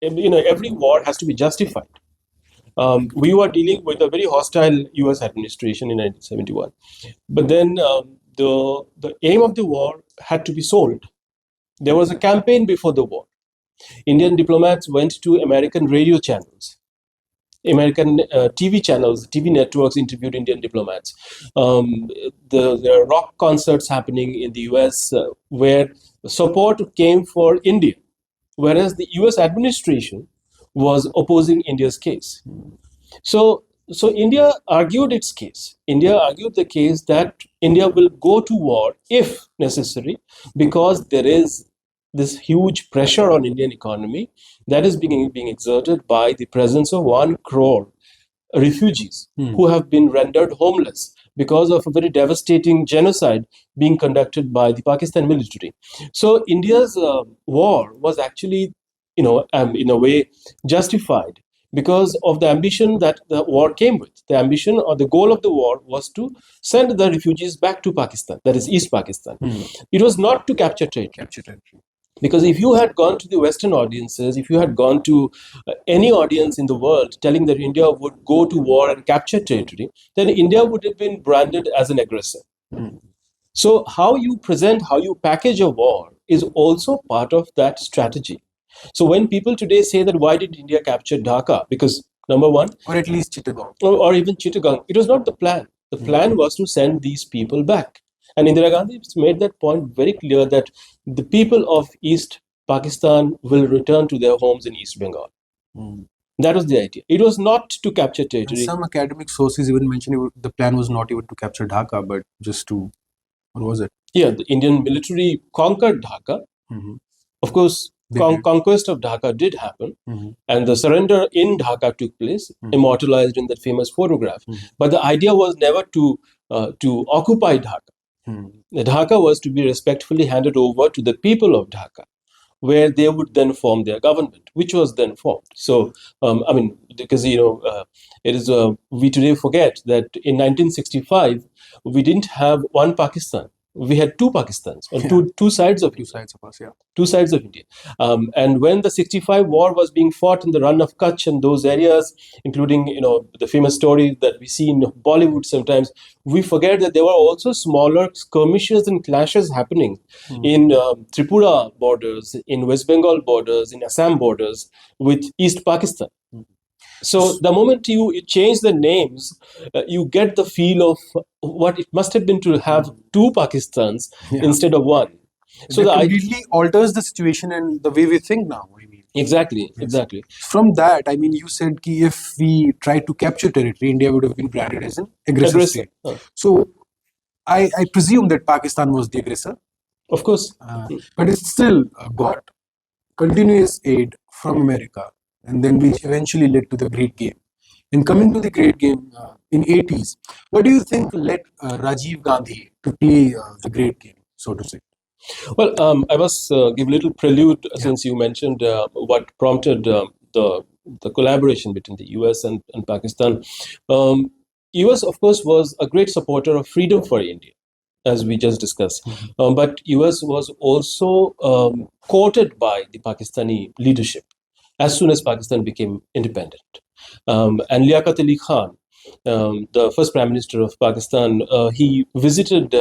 every war has to be justified. We were dealing with a very hostile U.S. administration in 1971, but then the aim of the war had to be sold. There was a campaign before the war. Indian diplomats went to American radio channels, American TV channels, TV networks interviewed Indian diplomats. There are rock concerts happening in the US where support came for India, whereas the US administration was opposing India's case. So India argued its case. India argued the case that India will go to war if necessary, because there is this huge pressure on Indian economy that is being exerted by the presence of 1 crore refugees who have been rendered homeless because of a very devastating genocide being conducted by the Pakistan military. So India's war was actually, in a way, justified because of the ambition that the war came with. The ambition or the goal of the war was to send the refugees back to Pakistan, that is East Pakistan. It was not to capture territory. Because if you had gone to the Western audiences, if you had gone to any audience in the world telling that India would go to war and capture territory, then India would have been branded as an aggressor. So how you present, how you package a war is also part of that strategy. So when people today say that why did India capture Dhaka? Because number one, or at least Chittagong, or even Chittagong, it was not the plan. The plan was to send these people back. And Indira Gandhi made that point very clear that the people of East Pakistan will return to their homes in East Bengal. That was the idea. It was not to capture territory. And some academic sources even mention the plan was not even to capture Dhaka, but just to, what was it? Yeah, the Indian military conquered Dhaka. Of course, conquest of Dhaka did happen, and the surrender in Dhaka took place, immortalized in that famous photograph. But the idea was never to occupy Dhaka. The Dhaka was to be respectfully handed over to the people of Dhaka, where they would then form their government, which was then formed. So, because it is we today forget that in 1965 we didn't have one Pakistan. We had two Pakistans, or two sides of us, two sides of India. And when the 65 war was being fought in the run of Kutch and those areas, including the famous story that we see in Bollywood sometimes, we forget that there were also smaller skirmishes and clashes happening in Tripura borders, in West Bengal borders, in Assam borders with East Pakistan. So the moment you change the names, you get the feel of what it must have been to have two Pakistans instead of one. So that completely alters the situation and the way we think now. Exactly. From that, you said that if we tried to capture territory, India would have been branded as an aggressive state. So I presume that Pakistan was the aggressor. Of course. But it still got continuous aid from America. And then which eventually led to the Great Game. And coming to the Great Game in 80s, what do you think led Rajiv Gandhi to play the Great Game, so to say? Well, I must give a little prelude since you mentioned what prompted the collaboration between the US and Pakistan. US, of course, was a great supporter of freedom for India, as we just discussed. But US was also courted by the Pakistani leadership as soon as Pakistan became independent. And Liaquat Ali Khan, the first Prime Minister of Pakistan, he visited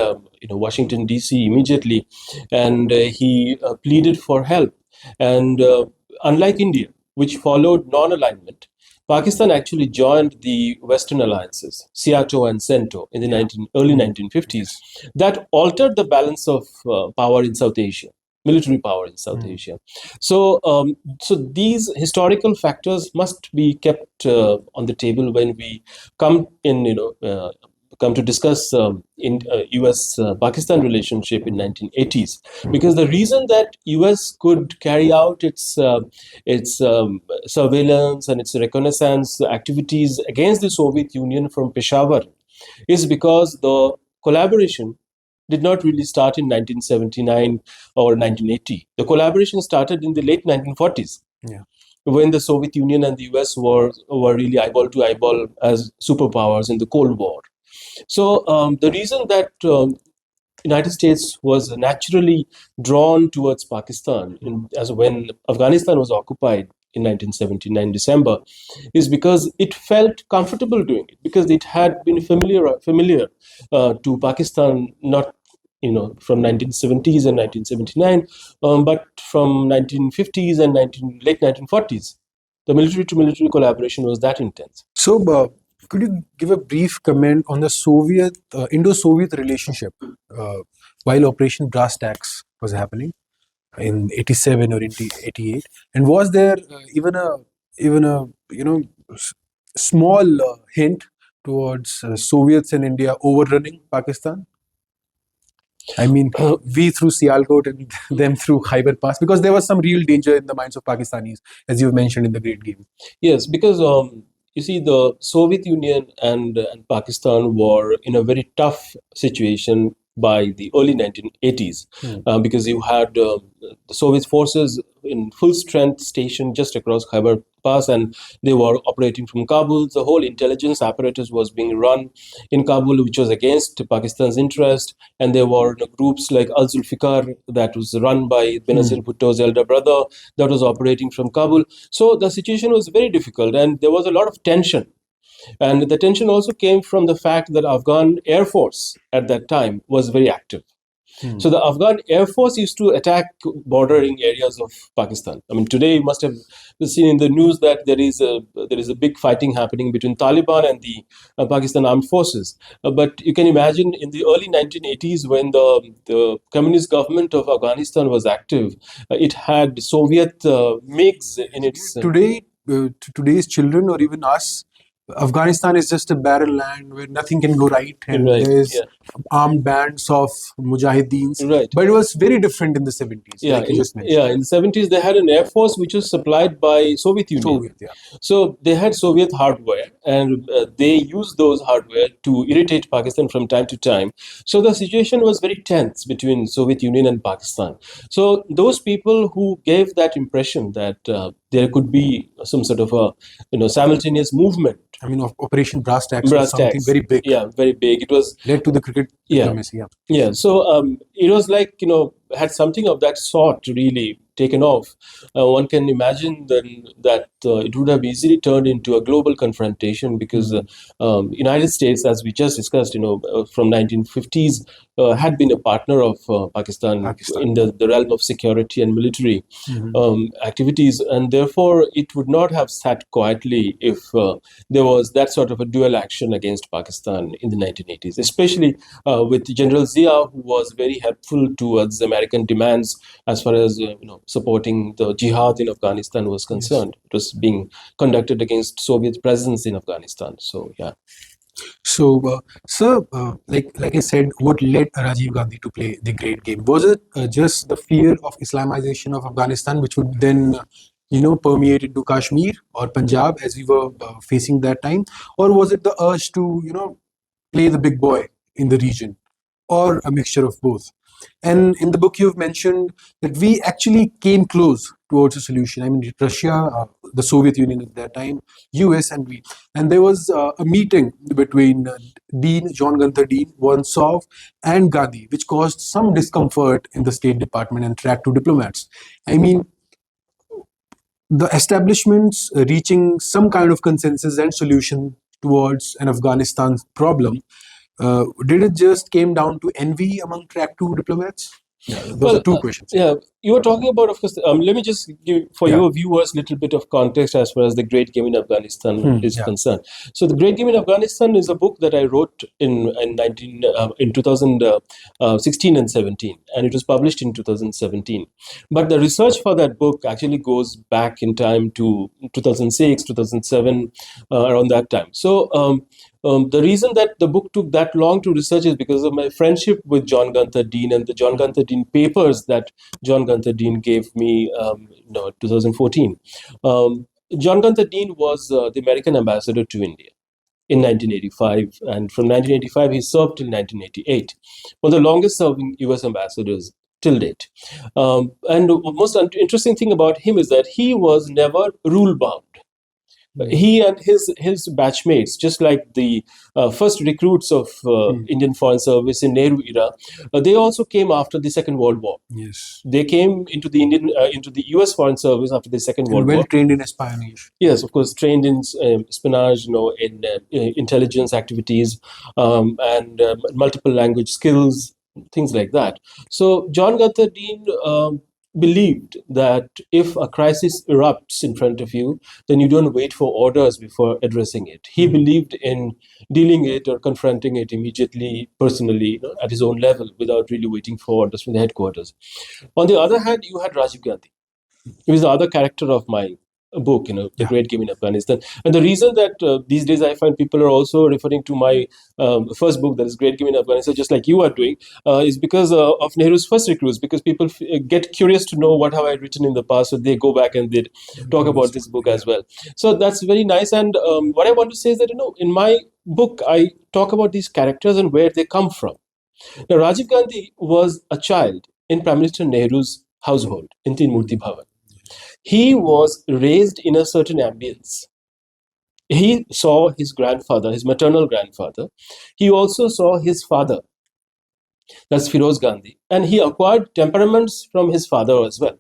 Washington, D.C. immediately, and he pleaded for help. And unlike India, which followed non-alignment, Pakistan actually joined the Western alliances, SEATO and CENTO, in the early 1950s. That altered the balance of power in South Asia. Military power in South Asia. So these historical factors must be kept on the table when we come to discuss in US-Pakistan relationship in 1980s. Because the reason that US could carry out its surveillance and its reconnaissance activities against the Soviet Union from Peshawar is because the collaboration did not really start in 1979 or 1980. The collaboration started in the late 1940s. Yeah. When the Soviet Union and the US were really eyeball to eyeball as superpowers in the Cold War. So the reason that United States was naturally drawn towards Pakistan as when Afghanistan was occupied in 1979 December is because it felt comfortable doing it, because it had been familiar to Pakistan, not from 1970s and 1979, but from 1950s and late 1940s. The military-to-military collaboration was that intense. So, could you give a brief comment on the Indo-Soviet relationship while Operation Brass Tacks was happening in 87 or 88? And was there even a small hint towards Soviets and India overrunning Pakistan? I mean, we through Sialkot and them through Khyber Pass, because there was some real danger in the minds of Pakistanis, as you've mentioned in the Great Game. Yes, because you see, the Soviet Union and Pakistan were in a very tough situation by the early 1980s, because you had the Soviet forces in full strength stationed just across Khyber Pass, and they were operating from Kabul. The whole intelligence apparatus was being run in Kabul, which was against Pakistan's interest, and there were groups like Al-Zulfikar that was run by Benazir Bhutto's elder brother that was operating from Kabul. So the situation was very difficult, and there was a lot of tension. And the tension also came from the fact that Afghan Air Force at that time was very active. So the Afghan Air Force used to attack bordering areas of Pakistan. I mean, today you must have seen in the news that there is a big fighting happening between Taliban and the Pakistan Armed Forces. But you can imagine in the early 1980s, when the communist government of Afghanistan was active, it had Soviet MiGs in its... Today's children, or even us, Afghanistan is just a barren land where nothing can go right, and there's armed bands of mujahideens. Right. But it was very different in the 70s, like you just mentioned. In the 70s, they had an air force which was supplied by Soviet Union. So they had Soviet hardware, and they used those hardware to irritate Pakistan from time to time. So the situation was very tense between Soviet Union and Pakistan. So those people who gave that impression that there could be some sort of a simultaneous movement. I mean, Operation Brass Tacks was something very big. Yeah, very big. It was led to the cricket diplomacy. So it was like, had something of that sort really taken off. One can imagine then that it would have easily turned into a global confrontation, because United States, as we just discussed, from 1950s, had been a partner of Pakistan in the realm of security and military activities, and therefore it would not have sat quietly if there was that sort of a dual action against Pakistan in the 1980s, especially with General Zia, who was very helpful towards American demands as far as supporting the jihad in Afghanistan was concerned. It was being conducted against Soviet presence in Afghanistan. So So, sir, like I said, what led Rajiv Gandhi to play the Great Game? Was it just the fear of Islamization of Afghanistan, which would then, permeate into Kashmir or Punjab as we were facing that time, or was it the urge to, play the big boy in the region, or a mixture of both? And in the book, you've mentioned that we actually came close towards a solution. I mean, Russia, the Soviet Union at that time, US, and we. And there was a meeting between John Gunther Dean, Vorontsov, and Gandhi, which caused some discomfort in the State Department and tracked to diplomats. I mean, the establishments reaching some kind of consensus and solution towards an Afghanistan problem. Did it just came down to envy among track 2 diplomats? Those are two questions. You were talking about, of course, let me just give for your viewers a little bit of context as far as the Great Game in Afghanistan is concerned. So the Great Game in Afghanistan is a book that I wrote in 2016 and 17, and it was published in 2017. But the research for that book actually goes back in time to 2006, 2007, around that time. So the reason that the book took that long to research is because of my friendship with John Gunther Dean and the John Gunther Dean papers that John Gunther Dean gave me in 2014. John Gunther Dean was the American ambassador to India in 1985, and from 1985 he served till 1988. One of the longest serving US ambassadors till date. And the most interesting thing about him is that he was never rule bound. He and his batchmates, just like the first recruits of Indian Foreign Service in Nehru era, they also came after the Second World War. Yes. They came into the into the U.S. Foreign Service after the Second World War. Well trained in espionage. Yes, of course, trained in espionage, in intelligence activities, and multiple language skills, things like that. So John Ghattardeen believed that if a crisis erupts in front of you, then you don't wait for orders before addressing it. He believed in dealing it or confronting it immediately, personally, at his own level, without really waiting for orders from the headquarters. On the other hand, you had Rajiv Gandhi. He was the other character of my book, The Great Game in Afghanistan. And the reason that these days I find people are also referring to my first book, that is Great Game in Afghanistan, just like you are doing, is because of Nehru's first recruits, because people get curious to know what have I written in the past, so they go back and they talk about this book as well. So that's very nice. And what I want to say is that, in my book, I talk about these characters and where they come from. Now, Rajiv Gandhi was a child in Prime Minister Nehru's household in Teen Murti Bhavan. He was raised in a certain ambience. He saw his grandfather, his maternal grandfather. He also saw his father, that's Firoz Gandhi, and he acquired temperaments from his father as well.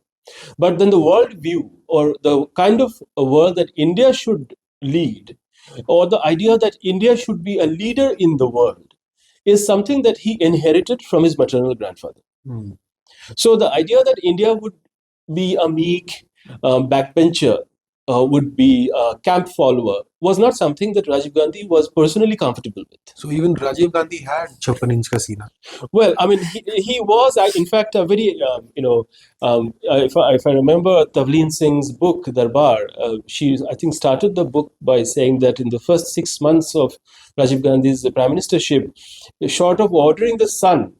But then the world view, or the kind of a world that India should lead, or the idea that India should be a leader in the world, is something that he inherited from his maternal grandfather. So the idea that India would be a meek backbencher, would be a camp follower, was not something that Rajiv Gandhi was personally comfortable with. So even Rajiv Gandhi had 56 inch ka seena. Well, I mean, he was, in fact, a very, if I remember Tavleen Singh's book, Darbar, she, I think, started the book by saying that in the first 6 months of Rajiv Gandhi's prime ministership, short of ordering the sun,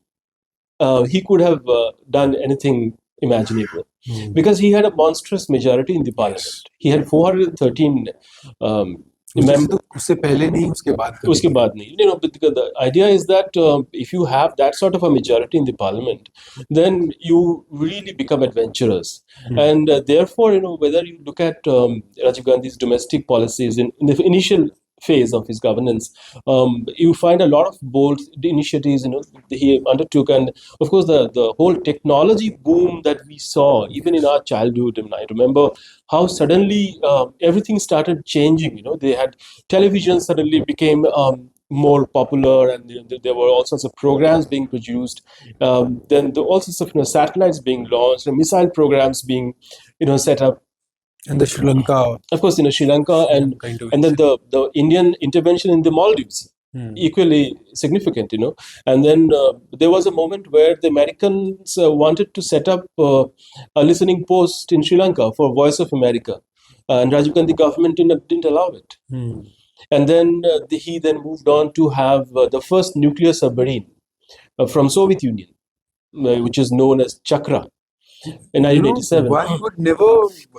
he could have done anything imaginable, because he had a monstrous majority in the parliament. He had 413 members. उससे पहले नहीं, उसके बाद कभी. उसके बाद नहीं. Because the idea is that if you have that sort of a majority in the parliament, then you really become adventurous. And therefore, whether you look at Rajiv Gandhi's domestic policies in the initial phase of his governance, you find a lot of bold initiatives he undertook. And of course the whole technology boom that we saw even in our childhood, and I remember how suddenly everything started changing. They had television suddenly became more popular, and there were all sorts of programs being produced. Then all sorts of satellites being launched, and missile programs being set up. And the Sri Lanka, of course, Sri Lanka, and then the Indian intervention in the Maldives, equally significant, And then there was a moment where the Americans wanted to set up a listening post in Sri Lanka for Voice of America, and Rajiv Gandhi government didn't allow it. And then he then moved on to have the first nuclear submarine from Soviet Union, which is known as Chakra. In 1987. One would never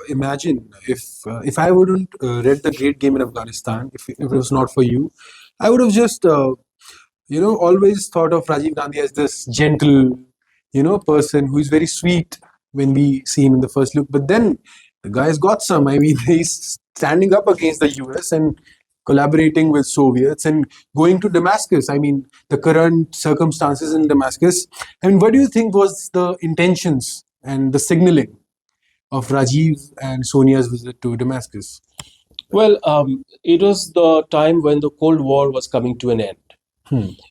imagine, if I wouldn't read The Great Game in Afghanistan, if it was not for you, I would have just always thought of Rajiv Gandhi as this gentle person who is very sweet when we see him in the first look. But then the guy's got some. I mean, he's standing up against the US and collaborating with Soviets and going to Damascus. I mean, the current circumstances in Damascus. I mean, what do you think was the intentions and the signaling of Rajiv and Sonia's visit to Damascus? Well, it was the time when the Cold War was coming to an end.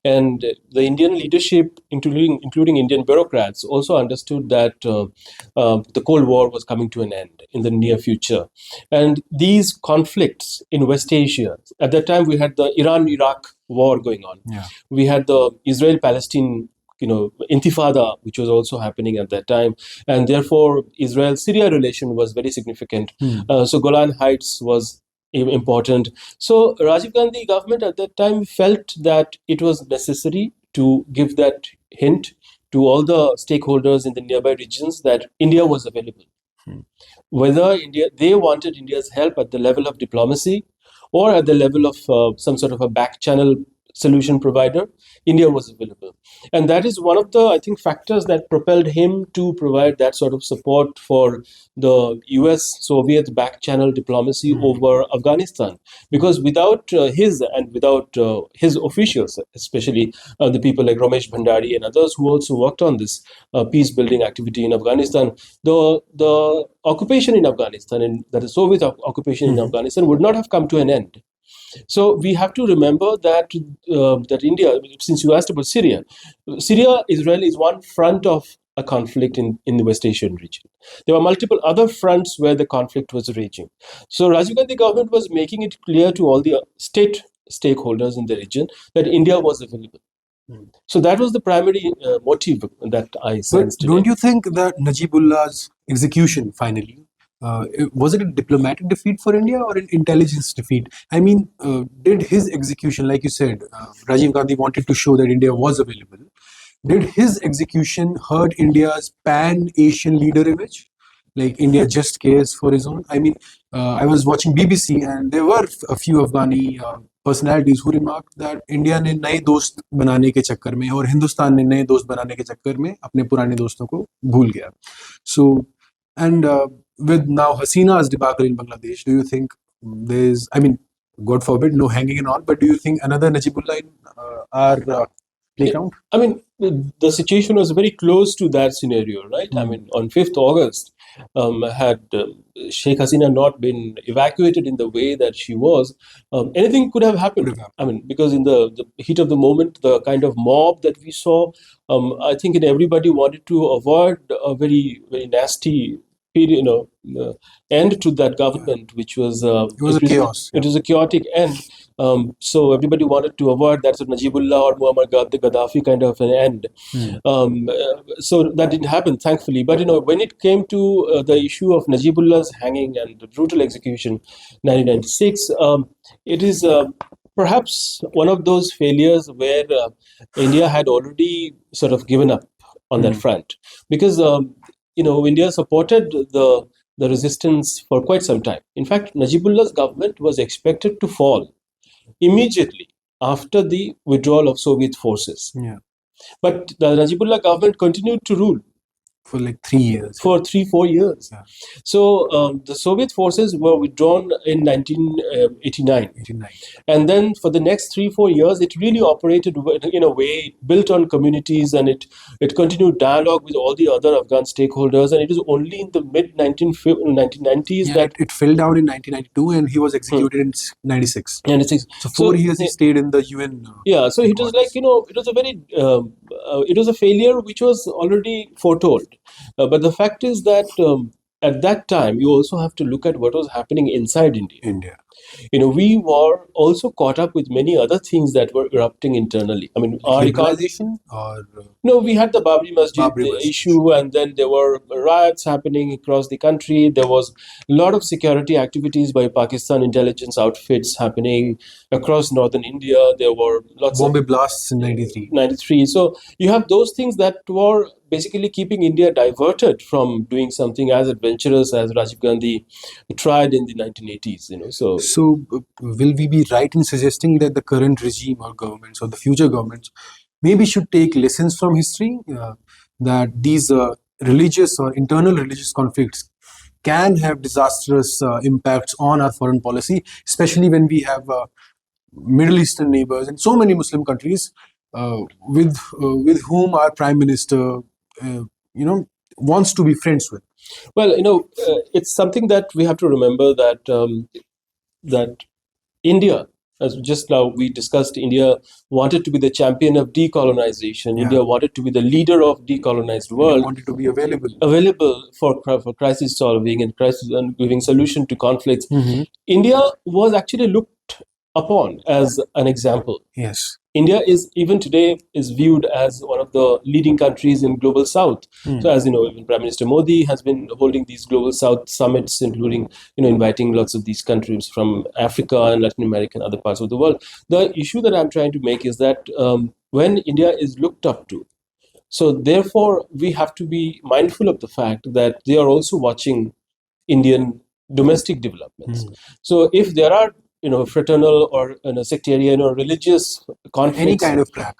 And the Indian leadership, including Indian bureaucrats, also understood that the Cold War was coming to an end in the near future. And these conflicts in West Asia, at that time we had the Iran-Iraq war going on. We had the Israel-Palestine intifada, which was also happening at that time. And therefore, Israel-Syria relation was very significant. So Golan Heights was important. So Rajiv Gandhi government at that time felt that it was necessary to give that hint to all the stakeholders in the nearby regions that India was available. Whether they wanted India's help at the level of diplomacy, or at the level of some sort of a back channel solution provider, India was available. And that is one of the, I think, factors that propelled him to provide that sort of support for the US-Soviet back channel diplomacy over Afghanistan. Because without his and without his officials, especially the people like Ramesh Bhandari and others who also worked on this peace-building activity in Afghanistan, the occupation in Afghanistan, and that is Soviet occupation in Afghanistan, would not have come to an end. So we have to remember that that India, since you asked about Syria, Israel is one front of a conflict in the West Asian region. There were multiple other fronts where the conflict was raging. So Rajiv Gandhi government was making it clear to all the stakeholders in the region that India was available. So that was the primary motive that I sensed. But don't you think that Najibullah's execution finally, was it a diplomatic defeat for India or an intelligence defeat? I mean, did his execution, like you said, Rajiv Gandhi wanted to show that India was available. Did his execution hurt India's pan-Asian leader image? Like India just cares for his own. I mean, I was watching BBC and there were a few Afghani personalities who remarked that India ने नए दोस्त बनाने के चक्कर में और हिंदुस्तान ने नए दोस्त बनाने के चक्कर में अपने पुराने दोस्तों को भूल गया. So, and with now Hasina's debacle in Bangladesh, do you think there's, I mean, God forbid, no hanging and all, but do you think another Najibullah in our playground? I mean, the situation was very close to that scenario, right? I mean, on 5th August, had Sheikh Hasina not been evacuated in the way that she was, anything could have happened. I mean, because in the heat of the moment, the kind of mob that we saw, I think everybody wanted to avoid a very, very nasty period, end to that government, which was it was a chaos. It was a chaotic end. So everybody wanted to avoid that sort of Najibullah or Muammar Gaddafi kind of an end. So that didn't happen, thankfully. But when it came to the issue of Najibullah's hanging and the brutal execution, 1996, it is perhaps one of those failures where India had already sort of given up on that front, because India supported the resistance for quite some time. In fact, Najibullah's government was expected to fall immediately after the withdrawal of Soviet forces. Yeah. But the Najibullah government continued to rule for like 3 years. For 3-4 years. Yeah. So the Soviet forces were withdrawn in 1989. And then for the next 3-4 years, it really operated in a way built on communities, and it continued dialogue with all the other Afghan stakeholders. And it was only in the mid-1990s that it fell down in 1992, and he was executed in 96. 96. So 4 years he stayed in the UN. So it was like, it was a very, it was a failure which was already foretold. But the fact is that at that time, you also have to look at what was happening inside India. We were also caught up with many other things that were erupting internally. I mean, Liberalization or no, we had the Babri Masjid issue, and then there were riots happening across the country. There was a lot of security activities by Pakistan intelligence outfits happening across northern India. There were lots Bombay of blasts in 93. So you have those things that were basically keeping India diverted from doing something as adventurous as Rajiv Gandhi tried in the 1980s. So will we be right in suggesting that the current regime or governments or the future governments maybe should take lessons from history, that these religious or internal religious conflicts can have disastrous impacts on our foreign policy, especially when we have Middle Eastern neighbors and so many Muslim countries with whom our Prime Minister wants to be friends with? Well, it's something that we have to remember that that India, as just now we discussed, India wanted to be the champion of decolonization. Yeah. India wanted to be the leader of decolonized world. India wanted to be available for crisis solving and crisis and giving solution to conflicts. India was actually looked upon as an example. Yes. India is even today is viewed as one of the leading countries in global South. So as you know, even Prime Minister Modi has been holding these global South summits, including inviting lots of these countries from Africa and Latin America and other parts of the world. The issue that I'm trying to make is that when India is looked up to, so therefore we have to be mindful of the fact that they are also watching Indian domestic developments. So if there are fraternal or sectarian or religious conflicts,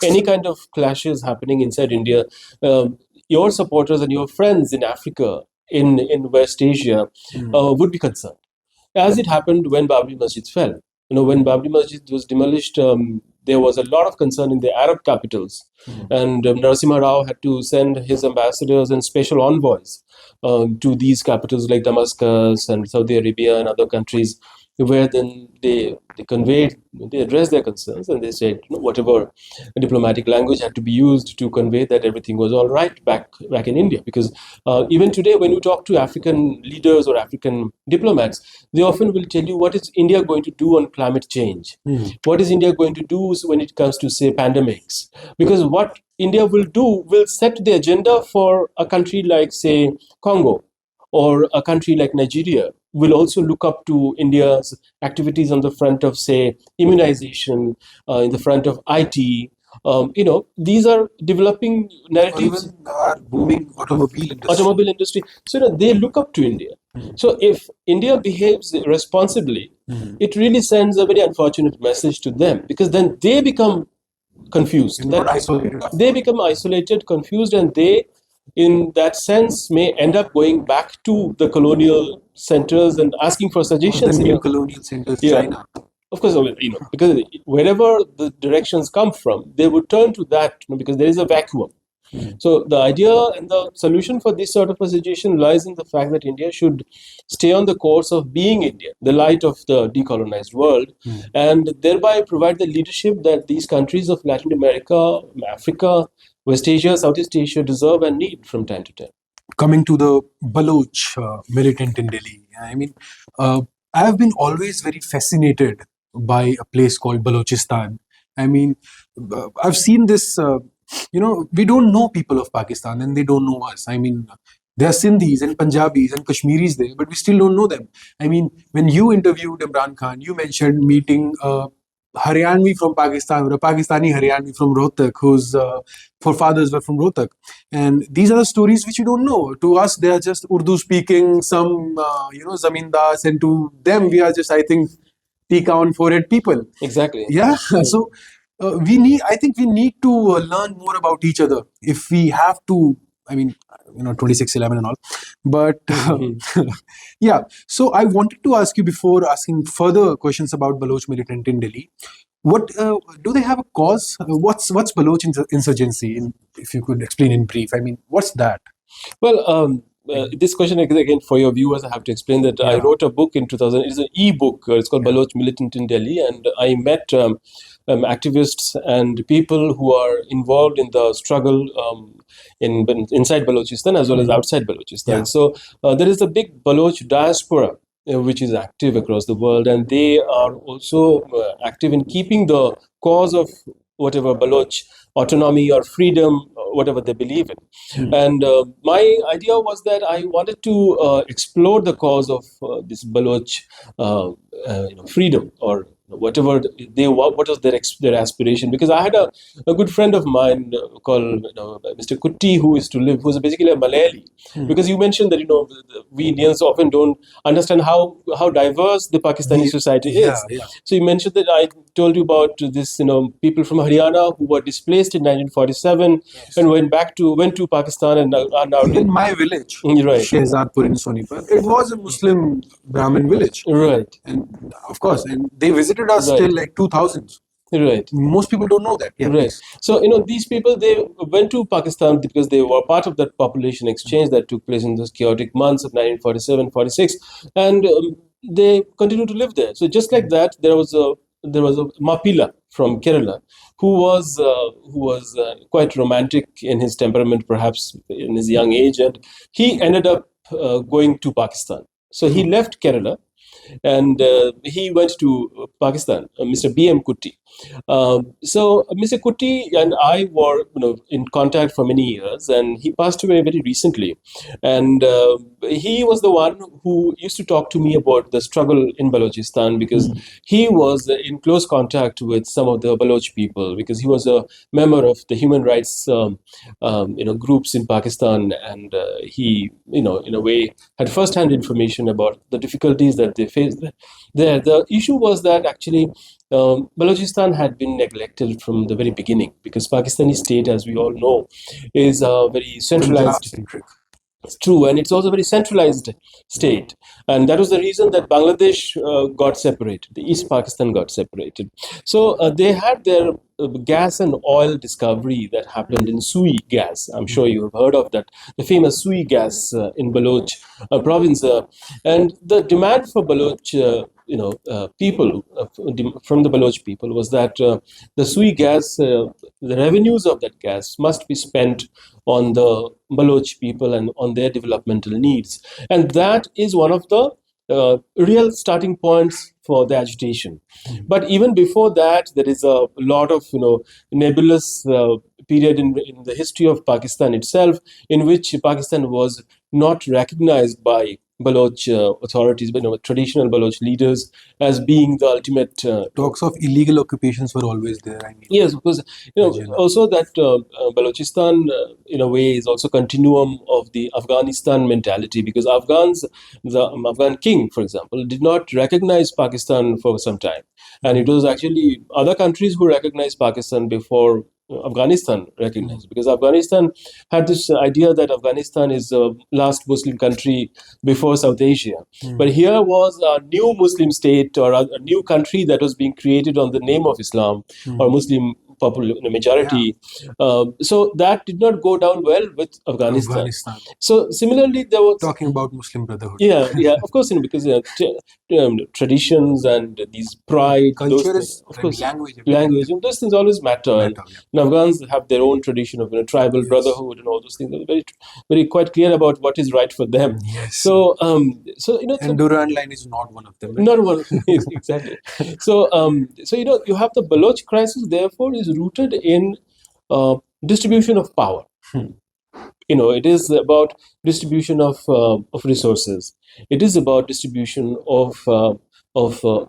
any kind of clashes happening inside India, your supporters and your friends in Africa, in West Asia, would be concerned. As it happened when Babri Masjid fell. When Babri Masjid was demolished, there was a lot of concern in the Arab capitals. And Narasimha Rao had to send his ambassadors and special envoys to these capitals like Damascus and Saudi Arabia and other countries, where then they addressed their concerns, and they said, whatever diplomatic language had to be used to convey that everything was all right back in India. Because even today, when you talk to African leaders or African diplomats, they often will tell you, what is India going to do on climate change? What is India going to do when it comes to, say, pandemics? Because what India will do will set the agenda for a country like, say, Congo, or a country like Nigeria will also look up to India's activities on the front of, say, immunization, in the front of IT. These are developing narratives. Or even our booming automobile industry. So they look up to India. So if India behaves responsibly, it really sends a very unfortunate message to them, because then they become confused. They become isolated, confused, and they, in that sense, may end up going back to the colonial centers and asking for suggestions. The new colonial centers, China. Of course, because wherever the directions come from, they would turn to that, because there is a vacuum. So the idea and the solution for this sort of a situation lies in the fact that India should stay on the course of being India, the light of the decolonized world, and thereby provide the leadership that these countries of Latin America, Africa, West Asia, Southeast Asia deserve and need from time to time. Coming to the Baloch militant in Delhi, I have been always very fascinated by a place called Balochistan. I've seen this, we don't know people of Pakistan and they don't know us. There are Sindhis and Punjabis and Kashmiris there, but we still don't know them. When you interviewed Imran Khan, you mentioned meeting Haryanvi from Pakistan, or a Pakistani Haryanvi from Rohtak, whose forefathers were from Rohtak. And these are the stories which you don't know. To us, they are just Urdu speaking, some, zamindars, and to them, we are just, I think, tika on forehead people. Exactly. Yeah. So I think we need to learn more about each other if we have to. 2611 and all. But yeah. So I wanted to ask you, before asking further questions about Baloch militant in Delhi, what do they have a cause? What's Baloch insurgency? If you could explain in brief. What's that? Well, this question, again, for your viewers, I have to explain that I wrote a book in 2000. It's an e-book. It's called Baloch Militant in Delhi. And I met activists and people who are involved in the struggle inside Balochistan as well as outside Balochistan. Yeah. So there is a big Baloch diaspora which is active across the world. And they are also active in keeping the cause of whatever Baloch autonomy or freedom, whatever they believe in. And my idea was that I wanted to explore the cause of this Baloch freedom, or whatever they want, what was their aspiration. Because I had a good friend of mine called Mr. Kutti, who's basically a Malayali. Because you mentioned that we Indians often don't understand how diverse the Pakistani society is. So you mentioned that I told you about this people from Haryana who were displaced in 1947 and went to Pakistan and are now in my village, right, Shehzadpur in Sonipat. It was a Muslim Brahmin village, right? And of course, and they visited us till like 2000s. Right. Most people don't know that. Yeah, right. So, these people, they went to Pakistan because they were part of that population exchange that took place in those chaotic months of 1947-46, and they continue to live there. So, just like that, there was a Mapila from Kerala who was quite romantic in his temperament, perhaps in his young age, and he ended up going to Pakistan. So, he left Kerala. And he went to Pakistan, Mr. B.M. Kutti. So Mr. Kutti and I were in contact for many years, and he passed away very recently. And he was the one who used to talk to me about the struggle in Balochistan, because he was in close contact with some of the Baloch people, because he was a member of the human rights groups in Pakistan, and he in a way had first-hand information about the difficulties that they faced there. The issue was that actually Balochistan had been neglected from the very beginning, because Pakistani state, as we all know, is a very centralized. Punjab-centric. It's true, and it's also a very centralized state, and that was the reason that Bangladesh got separated. The East Pakistan got separated. So they had their gas and oil discovery that happened in Sui gas. I'm sure you have heard of that, the famous Sui gas in Baloch province, and the demand for Baloch, people from the Baloch people was that the Sui gas, the revenues of that gas must be spent on the Baloch people and on their developmental needs, and that is one of the real starting points for the agitation. But even before that, there is a lot of nebulous period in the history of Pakistan itself, in which Pakistan was not recognized by Baloch authorities, but traditional Baloch leaders, as being the ultimate. Talks of illegal occupations were always there. I mean, yes, because also that Balochistan, in a way, is also continuum of the Afghanistan mentality, because Afghans, the Afghan king, for example, did not recognize Pakistan for some time, and it was actually other countries who recognized Pakistan before Afghanistan recognized, because Afghanistan had this idea that Afghanistan is the last Muslim country before South Asia. But here was a new Muslim state, or a new country that was being created on the name of Islam or Muslim majority. So that did not go down well with Afghanistan. So similarly, there was talking about Muslim Brotherhood. Yeah, of course, because traditions and these pride, culture, those, of course, language, and those things always matter. And Afghans have their own tradition of tribal brotherhood and all those things. They're very, very quite clear about what is right for them. Yes. So, and Durand line is not one of them. Right? Not one of them, exactly. So, you have the Baloch crisis. Therefore, is rooted in distribution of power. It is about distribution of resources. It is about distribution of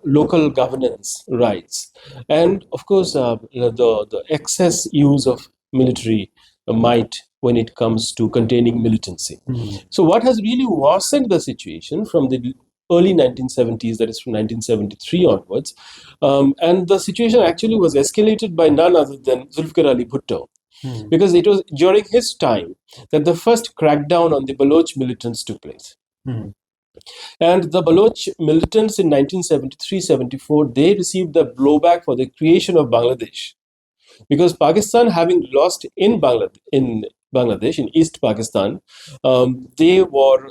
local governance rights, and of course, the excess use of military might when it comes to containing militancy. So, what has really worsened the situation from the early 1970s, that is from 1973 onwards, and the situation actually was escalated by none other than Zulfikar Ali Bhutto. Because it was during his time that the first crackdown on the Baloch militants took place. And the Baloch militants in 1973-74, they received the blowback for the creation of Bangladesh. Because Pakistan, having lost in Bangladesh, in East Pakistan, they were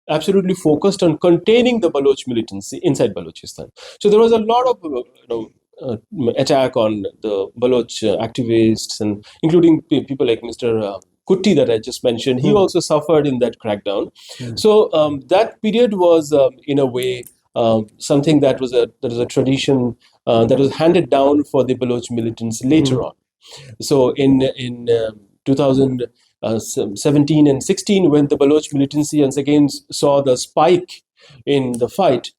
absolutely focused on containing the Baloch militancy inside Balochistan. So there was a lot of attack on the Baloch activists, and including people like Mr. Kutti that I just mentioned. He also suffered in that crackdown. So that period was, in a way, something that was a tradition that was handed down for the Baloch militants later on. So in 2017 and 16, when the Baloch militancy once again saw the spike in the fight,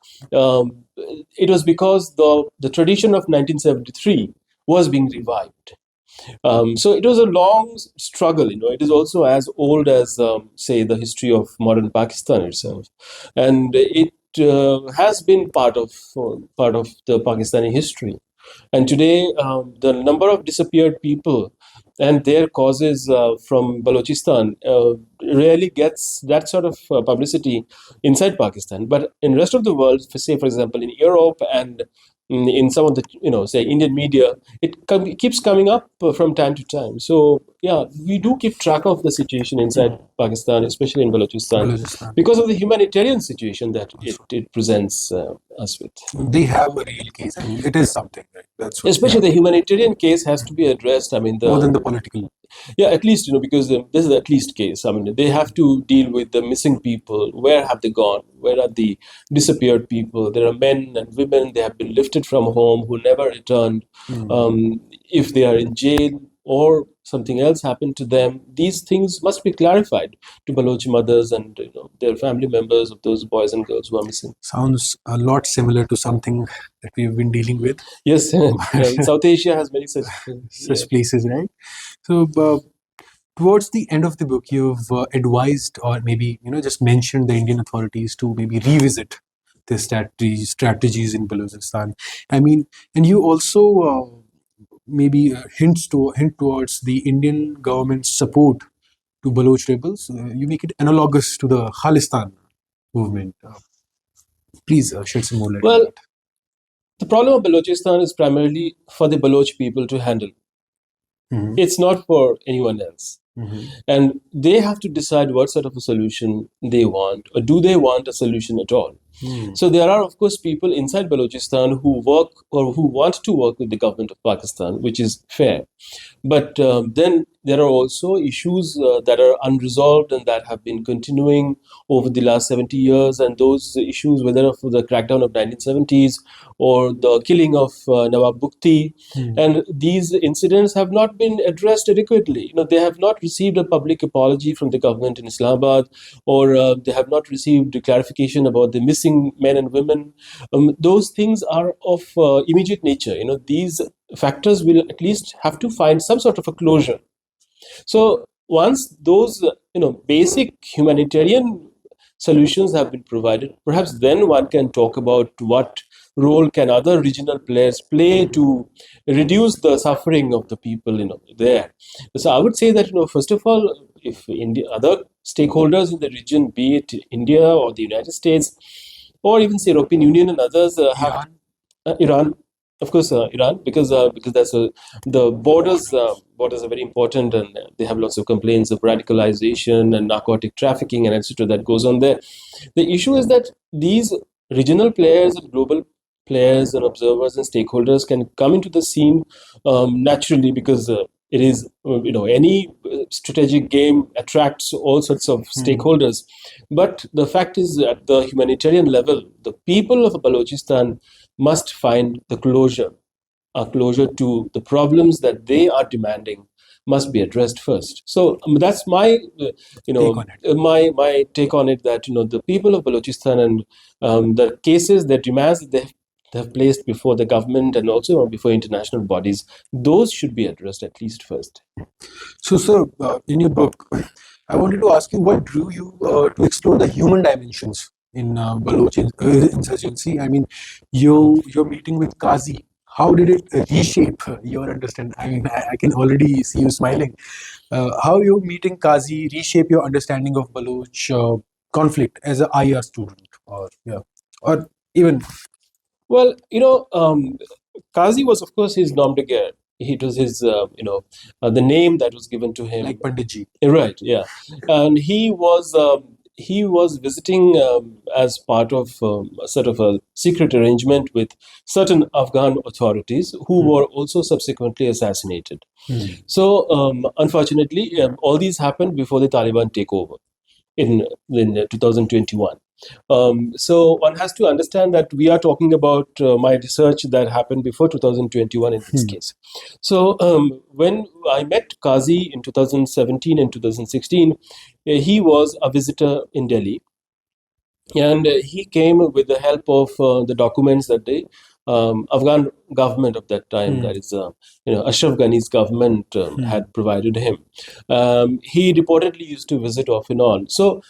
it was because the tradition of 1973 was being revived. So it was a long struggle. It is also as old as, say, the history of modern Pakistan itself, and it has been part of the Pakistani history. And today, the number of disappeared people and their causes from Balochistan rarely gets that sort of publicity inside Pakistan. But in the rest of the world, for example, in Europe and in some of the, say, Indian media, it keeps coming up from time to time. So, yeah, we do keep track of the situation inside Pakistan, especially in Balochistan, because of the humanitarian situation that it presents us with. They have a real case. I mean, it is something, right? That's what, especially the humanitarian case has to be addressed. I mean, more than the political. Yeah, at least, because this is the at least case. I mean, they have to deal with the missing people. Where have they gone? Where are the disappeared people? There are men and women. They have been lifted from home who never returned. If they are in jail or something else happened to them, these things must be clarified to Baloch mothers and their family members of those boys and girls who are missing. Sounds a lot similar to something that we've been dealing with. Yes, South Asia has many such places, right? So towards the end of the book, you've advised, or maybe just mentioned the Indian authorities to maybe revisit the strategies in Balochistan. I mean, and you also maybe hint towards the Indian government's support to Baloch rebels. You make it analogous to the Khalistan movement. Please shed some more light on Well, that. the problem of Balochistan is primarily for the Baloch people to handle. Mhm. It's not for anyone else. Mhm. And they have to decide what sort of a solution they want, or do they want a solution at all. So there are, of course, people inside Balochistan who work or who want to work with the government of Pakistan, which is fair. But then there are also issues that are unresolved and that have been continuing over the last 70 years. And those issues, whether for the crackdown of 1970s or the killing of Nawab Bukti, and these incidents have not been addressed adequately. They have not received a public apology from the government in Islamabad, or they have not received clarification about the missing men and women. Those things are of immediate nature. These factors will at least have to find some sort of a closure. So once those basic humanitarian solutions have been provided, perhaps then one can talk about what role can other regional players play to reduce the suffering of the people there. So I would say that first of all, if India, other stakeholders in the region, be it India or the United States, or even say European Union and others, have Iran, of course, Iran, because that's the borders are very important, and they have lots of complaints of radicalization and narcotic trafficking and etc. that goes on there. The issue is that these regional players and global players and observers and stakeholders can come into the scene naturally, because it is any strategic game attracts all sorts of stakeholders. But the fact is, at the humanitarian level, the people of Balochistan must find the closure, a closure to the problems that they are demanding must be addressed first. So that's my my take on it, that the people of Balochistan and the cases, the demands that they have placed before the government and also before international bodies, those should be addressed at least first. So, sir, in your book, I wanted to ask you what drew you to explore the human dimensions in Baloch insurgency. I mean, your meeting with Qazi, how did it reshape your understanding? I mean, I can already see you smiling. How your meeting Qazi reshape your understanding of Baloch conflict as a IR student, or even Well, Qazi was, of course, his nom de guerre. It was his, the name that was given to him. like Panditji. Right, yeah. And he was visiting as part of a sort of a secret arrangement with certain Afghan authorities who were also subsequently assassinated. So, unfortunately, all these happened before the Taliban take over in 2021. So one has to understand that we are talking about my research that happened before 2021 in this case. So when I met Qazi in 2017 and 2016, he was a visitor in Delhi, and he came with the help of the documents that the Afghan government of that time, that is, Ashraf Ghani's government, had provided him. He reportedly used to visit off and on. So,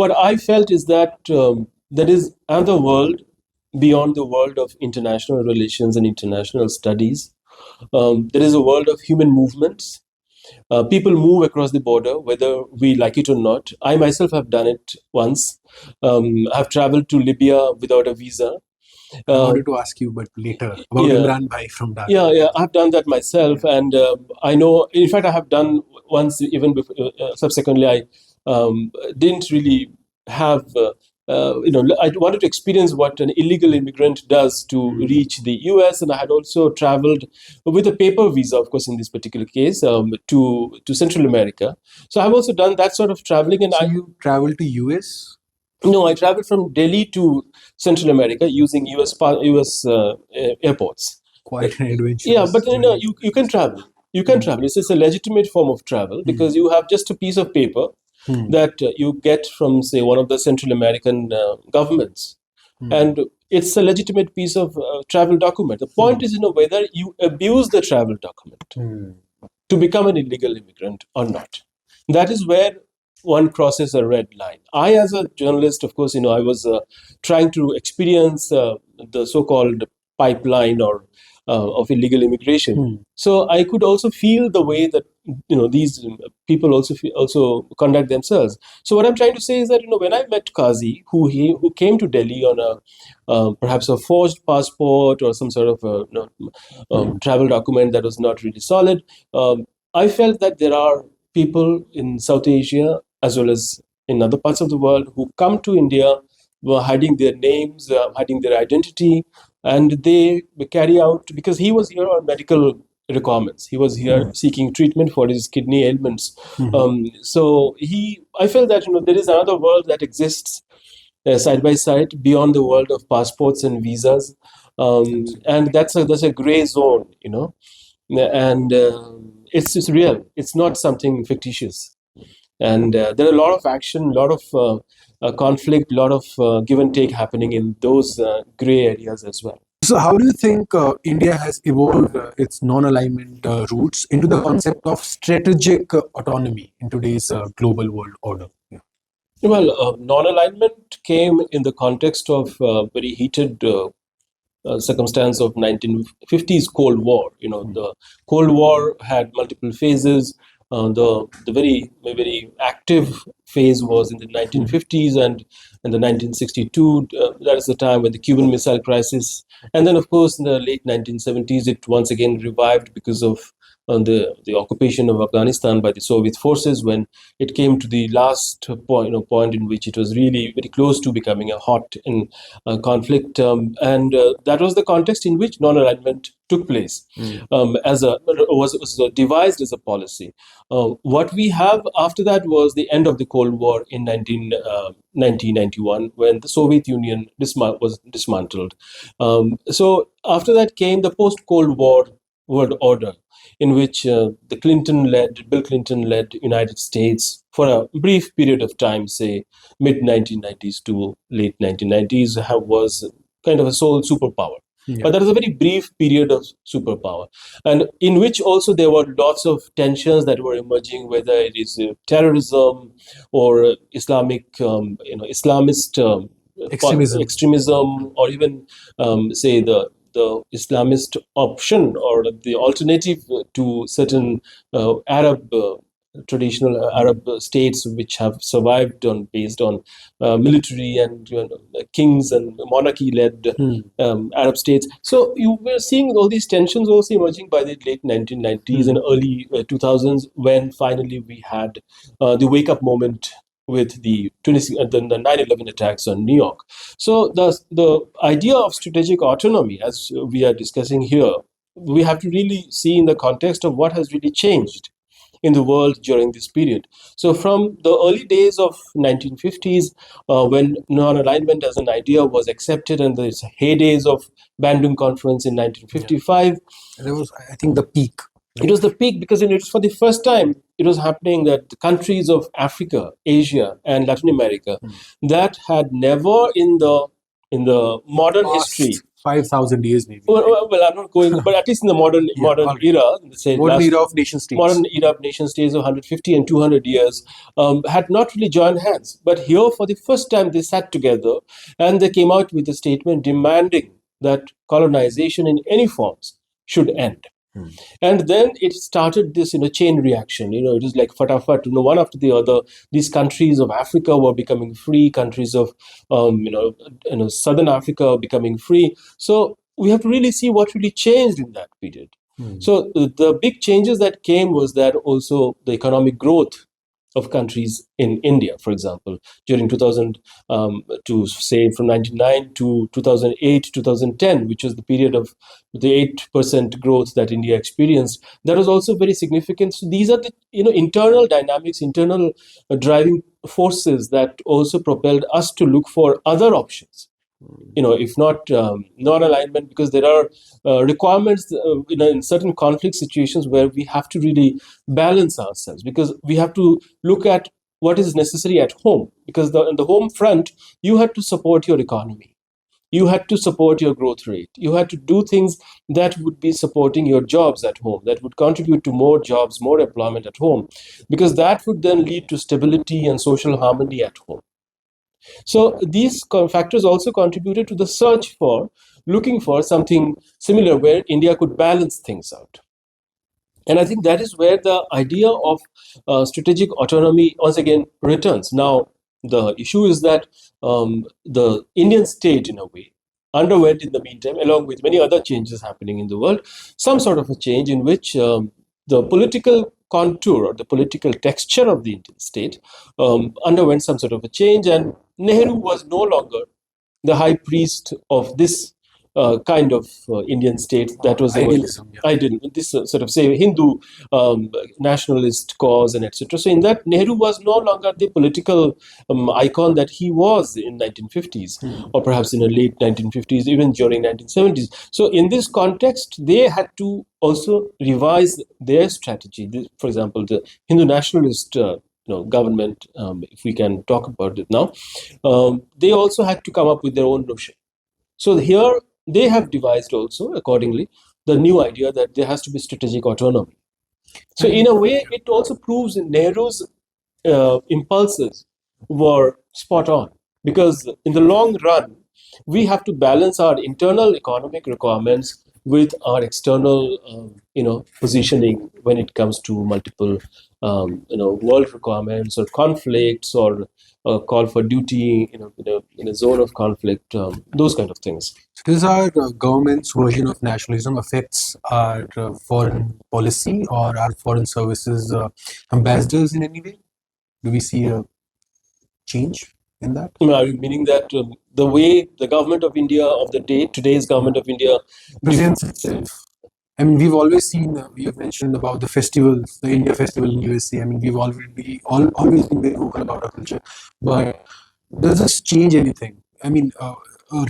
what I felt is that there is another world beyond the world of international relations and international studies. There is a world of human movements. People move across the border, whether we like it or not. I myself have done it once. I've traveled to Libya without a visa. I wanted to ask you, but later, about Yeah. Imran Bhai from Dhaka. Yeah, I've done that myself, and I know. In fact, I have done once. Even before, subsequently, I didn't really have. I wanted to experience what an illegal immigrant does to reach the U.S., and I had also traveled with a paper visa, of course, in this particular case, to Central America. So I've also done that sort of traveling, and So you traveled to US? no, I traveled from Delhi to Central America using US airports. Quite an adventure. Yeah, but you can travel. You can travel. It's a legitimate form of travel, because you have just a piece of paper that you get from, say, one of the Central American governments, and it's a legitimate piece of travel document. The point is, whether you abuse the travel document to become an illegal immigrant or not. That is where one crosses a red line. I, as a journalist, of course, I was trying to experience the so-called pipeline or of illegal immigration. So I could also feel the way that these people also conduct themselves. So what I'm trying to say is that when I met Kazi, who came to Delhi on a perhaps a forged passport or some sort of travel document that was not really solid, I felt that there are people in South Asia as well as in other parts of the world who come to India were hiding their names, hiding their identity, and they carry out, because he was here on medical requirements. He was here seeking treatment for his kidney ailments. So I felt that there is another world that exists side by side beyond the world of passports and visas, and that's a gray zone, and it's real. It's not something fictitious. And there are a lot of action, a lot of conflict, a lot of give and take happening in those gray areas as well. So, how do you think India has evolved its non-alignment roots into the concept of strategic autonomy in today's global world order? Yeah. Well, non-alignment came in the context of very heated circumstance of 1950s Cold War. The Cold War had multiple phases. The very active phase was in the 1950s, and in the 1962, that is the time when the Cuban Missile Crisis, and then of course in the late 1970s it once again revived because of the occupation of Afghanistan by the Soviet forces, when it came to the last point in which it was really very close to becoming a hot conflict, and that was the context in which non-alignment took place, was devised as a policy. What we have after that was the end of the Cold War in 1991, when the Soviet Union was dismantled. So after that came the post-Cold War world order, in which the Bill Clinton led United States for a brief period of time, say mid 1990s to late 1990s, was kind of a sole superpower. Yeah. But that was a very brief period of superpower, and in which also there were lots of tensions that were emerging, whether it is terrorism or Islamic, Islamist extremism, or even say the Islamist option or the alternative to certain Arab traditional Arab states which have survived based on military and kings and monarchy-led Arab states. So you were seeing all these tensions also emerging by the late 1990s and early 2000s, when finally we had the wake-up moment with the 9/11 attacks on New York. So the idea of strategic autonomy, as we are discussing here, we have to really see in the context of what has really changed in the world during this period. So from the early days of 1950s, when non-alignment as an idea was accepted, and the heydays of Bandung Conference in 1955. And it was, I think, the peak. It was the peak because it was for the first time it was happening that the countries of Africa, Asia, and Latin America that had never in the modern history, 5,000 years maybe. Well, I'm not going, but at least in the modern era, say modern era of nation states, modern era of nation states of 150 and 200 years, had not really joined hands. But here, for the first time, they sat together and they came out with a statement demanding that colonization in any forms should end. And then it started this, chain reaction. It was like fatafat, one after the other. These countries of Africa were becoming free. Countries of, Southern Africa becoming free. So we have to really see what really changed in that period. So the big changes that came was that also the economic growth of countries in India, for example, during 2000 to say from 99 to 2008, 2010, which was the period of the 8% growth that India experienced, that was also very significant. So these are the internal dynamics, internal driving forces that also propelled us to look for other options. If not non-alignment, because there are requirements in certain conflict situations where we have to really balance ourselves, because we have to look at what is necessary at home, because on the home front you have to support your economy. You had to support your growth rate. You had to do things that would be supporting your jobs at home, that would contribute to more jobs, more employment at home, because that would then lead to stability and social harmony at home. So these factors also contributed to the search for looking for something similar where India could balance things out. And I think that is where the idea of strategic autonomy once again returns. Now, the issue is that the Indian state, in a way, underwent in the meantime, along with many other changes happening in the world, some sort of a change in which the political contour or the political texture of the Indian state underwent some sort of a change, and Nehru was no longer the high priest of this kind of Indian state that was Idealism, yeah. ideal, this sort of say Hindu nationalist cause and etc. So in that, Nehru was no longer the political icon that he was in 1950s, or perhaps in the late 1950s, even during 1970s. So in this context, they had to also revise their strategy. For example, the Hindu nationalist government, if we can talk about it now, they also had to come up with their own notion. So here they have devised also accordingly the new idea that there has to be strategic autonomy. So in a way, it also proves Nehru's impulses were spot on, because in the long run, we have to balance our internal economic requirements with our external, positioning when it comes to multiple, world requirements or conflicts or call for duty, in a zone of conflict, those kind of things. Does our government's version of nationalism affects our foreign policy or our foreign services ambassadors in any way? Do we see a change in that? Meaning that the way the government of India of the day, today's government of India, presents itself. I mean, we've always seen, we have mentioned about the festivals, the India festival in USA. I mean, we've always been very vocal about our culture. But does this change anything? I mean, a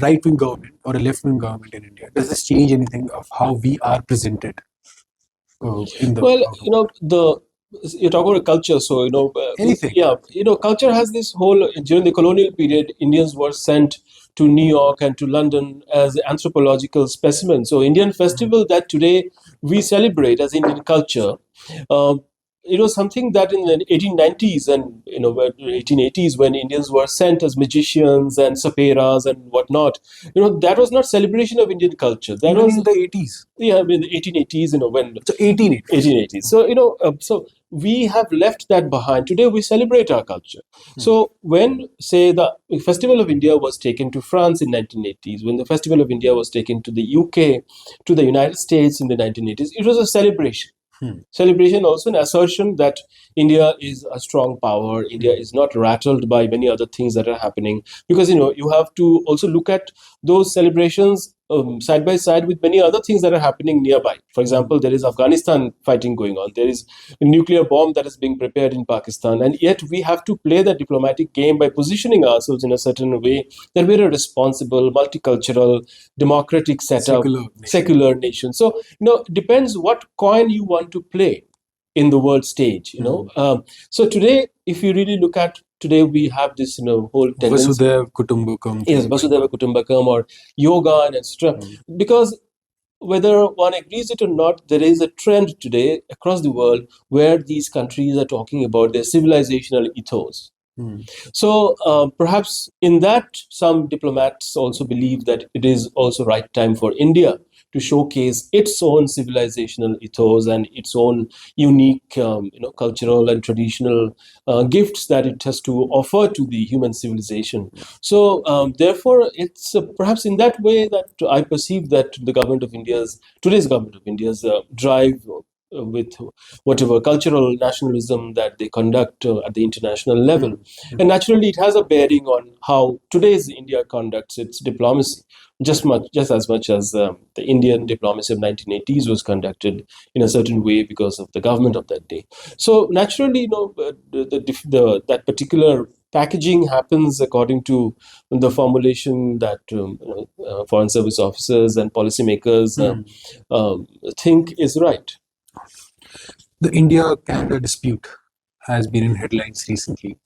right-wing government or a left-wing government in India, does this change anything of how we are presented in the well, you talk about culture, so anything? culture has this whole, during the colonial period, Indians were sent to New York and to London as anthropological specimens. So Indian festival that today we celebrate as Indian culture, it was something that in the 1890s and 1880s, when Indians were sent as magicians and saperas and whatnot, that was not celebration of Indian culture. That Even was in the 80s. Yeah, in the 1880s, when So 1880s. So so we have left that behind. Today we celebrate our culture. So when, say, the Festival of India was taken to France in 1980s, when the Festival of India was taken to the UK, to the United States in the 1980s, it was a celebration. Celebration, also an assertion that India is a strong power. India is not rattled by many other things that are happening, because you have to also look at those celebrations side by side with many other things that are happening nearby. For example, there is Afghanistan fighting going on. There is a nuclear bomb that is being prepared in Pakistan, and yet we have to play the diplomatic game by positioning ourselves in a certain way that we're a responsible, multicultural, democratic setup, secular nation. So depends what coin you want to play in the world stage. So today, if you really look at today, we have this whole tendency. Vasudhaiva Kutumbakam. Yes, Vasudhaiva Kutumbakam or yoga and etc. Because whether one agrees it or not, there is a trend today across the world where these countries are talking about their civilizational ethos. So perhaps in that, some diplomats also believe that it is also right time for India to showcase its own civilizational ethos and its own unique, cultural and traditional gifts that it has to offer to the human civilization. So therefore, it's perhaps in that way that I perceive that the today's government of India's drive with whatever cultural nationalism that they conduct at the international level. And naturally, it has a bearing on how today's India conducts its diplomacy, just as much as the Indian diplomacy of 1980s was conducted in a certain way because of the government of that day. So naturally, that particular packaging happens according to the formulation that foreign service officers and policymakers think is right. The India-Canada dispute has been in headlines recently.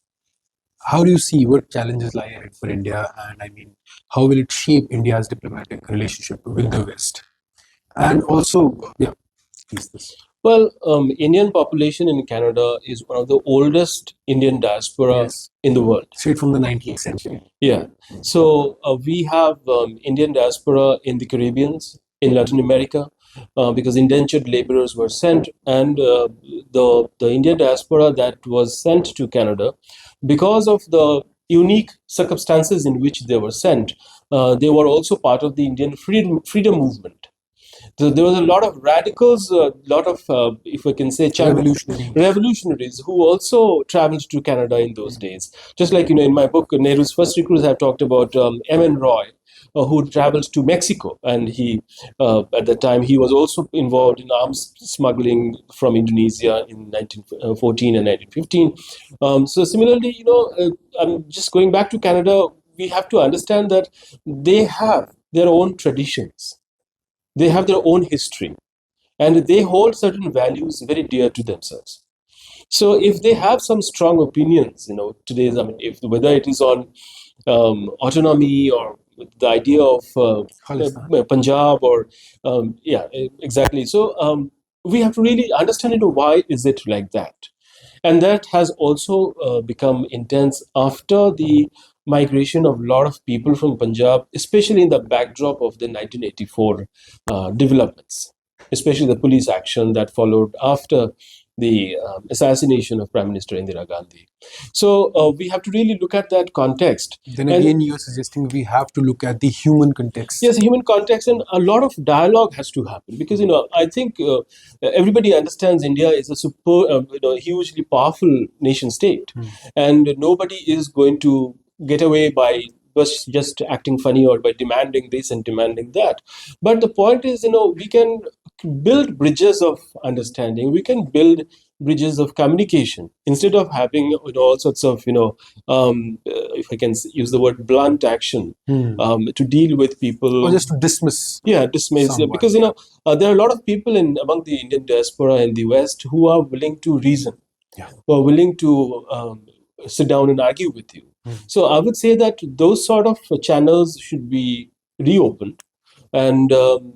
how do you see what challenges lie ahead for India, and I mean, how will it shape India's diplomatic relationship with the West? And also, yeah, please this. Well, Indian population in Canada is one of the oldest Indian diaspora Yes. in the world. Straight from the 19th century. Yeah. So we have Indian diaspora in the Caribbean, in Latin America, because indentured laborers were sent, and the Indian diaspora that was sent to Canada, because of the unique circumstances in which they were sent, they were also part of the Indian freedom movement. So there was a lot of radicals, a lot of, if I can say, revolutionaries who also traveled to Canada in those days. Just like, in my book, Nehru's First Recruits, I've talked about M.N. Roy, who traveled to Mexico. And he, at that time, he was also involved in arms smuggling from Indonesia in 1914 and 1915. So similarly, I'm just going back to Canada, we have to understand that they have their own traditions. They have their own history, and they hold certain values very dear to themselves. So if they have some strong opinions, today's, if whether it is on autonomy or the idea of Punjab or exactly. So we have to really understand why is it like that, and that has also become intense after the migration of a lot of people from Punjab, especially in the backdrop of the 1984 developments, especially the police action that followed after the assassination of Prime Minister Indira Gandhi. So we have to really look at that context. Then again, you're suggesting we have to look at the human context. Yes, human context, and a lot of dialogue has to happen, because I think everybody understands India is a hugely powerful nation state, and nobody is going to get away by just acting funny or by demanding this and demanding that. But the point is, we can build bridges of understanding. We can build bridges of communication instead of having all sorts of if I can use the word blunt action to deal with people, or just to dismiss. Dismiss someone. Because there are a lot of people among the Indian diaspora in the West who are willing to reason, who are willing to sit down and argue with you. So I would say that those sort of channels should be reopened, and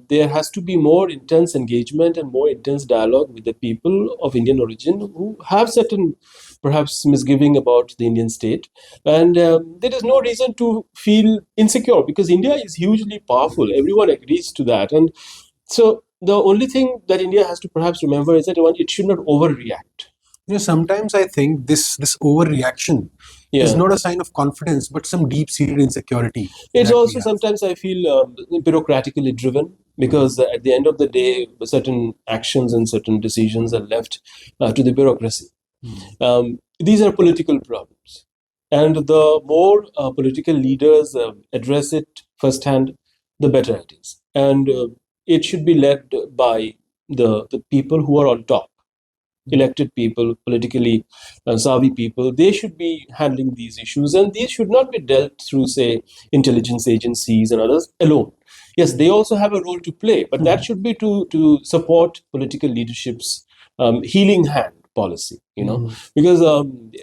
there has to be more intense engagement and more intense dialogue with the people of Indian origin who have certain, perhaps, misgiving about the Indian state. And there is no reason to feel insecure, because India is hugely powerful. Everyone agrees to that. And so the only thing that India has to perhaps remember is that it should not overreact. Sometimes I think this overreaction is not a sign of confidence, but some deep-seated insecurity. It's also sometimes, I feel, bureaucratically driven, because at the end of the day, certain actions and certain decisions are left to the bureaucracy. These are political problems, and the more political leaders address it firsthand, the better it is. And it should be led by the people who are on top. Elected people, politically savvy people, they should be handling these issues, and these should not be dealt through, say, intelligence agencies and others alone. Yes, they also have a role to play, but that should be to support political leadership's healing hand policy, because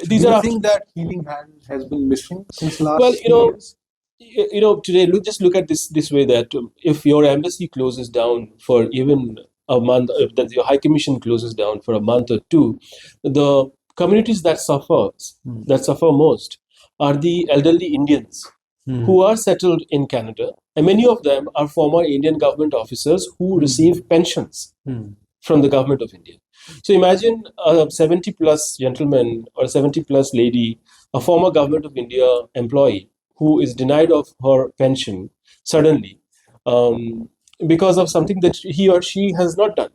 these Do are. you think that healing hand has been missing since last years? Today, just look at this way, that if your embassy closes down for even a month, if that your high commission closes down for a month or two, the communities that suffer most are the elderly Indians who are settled in Canada, and many of them are former Indian government officers who receive pensions from the government of India. So imagine a 70 plus gentleman or a 70 plus lady, a former government of India employee, who is denied of her pension suddenly because of something that he or she has not done.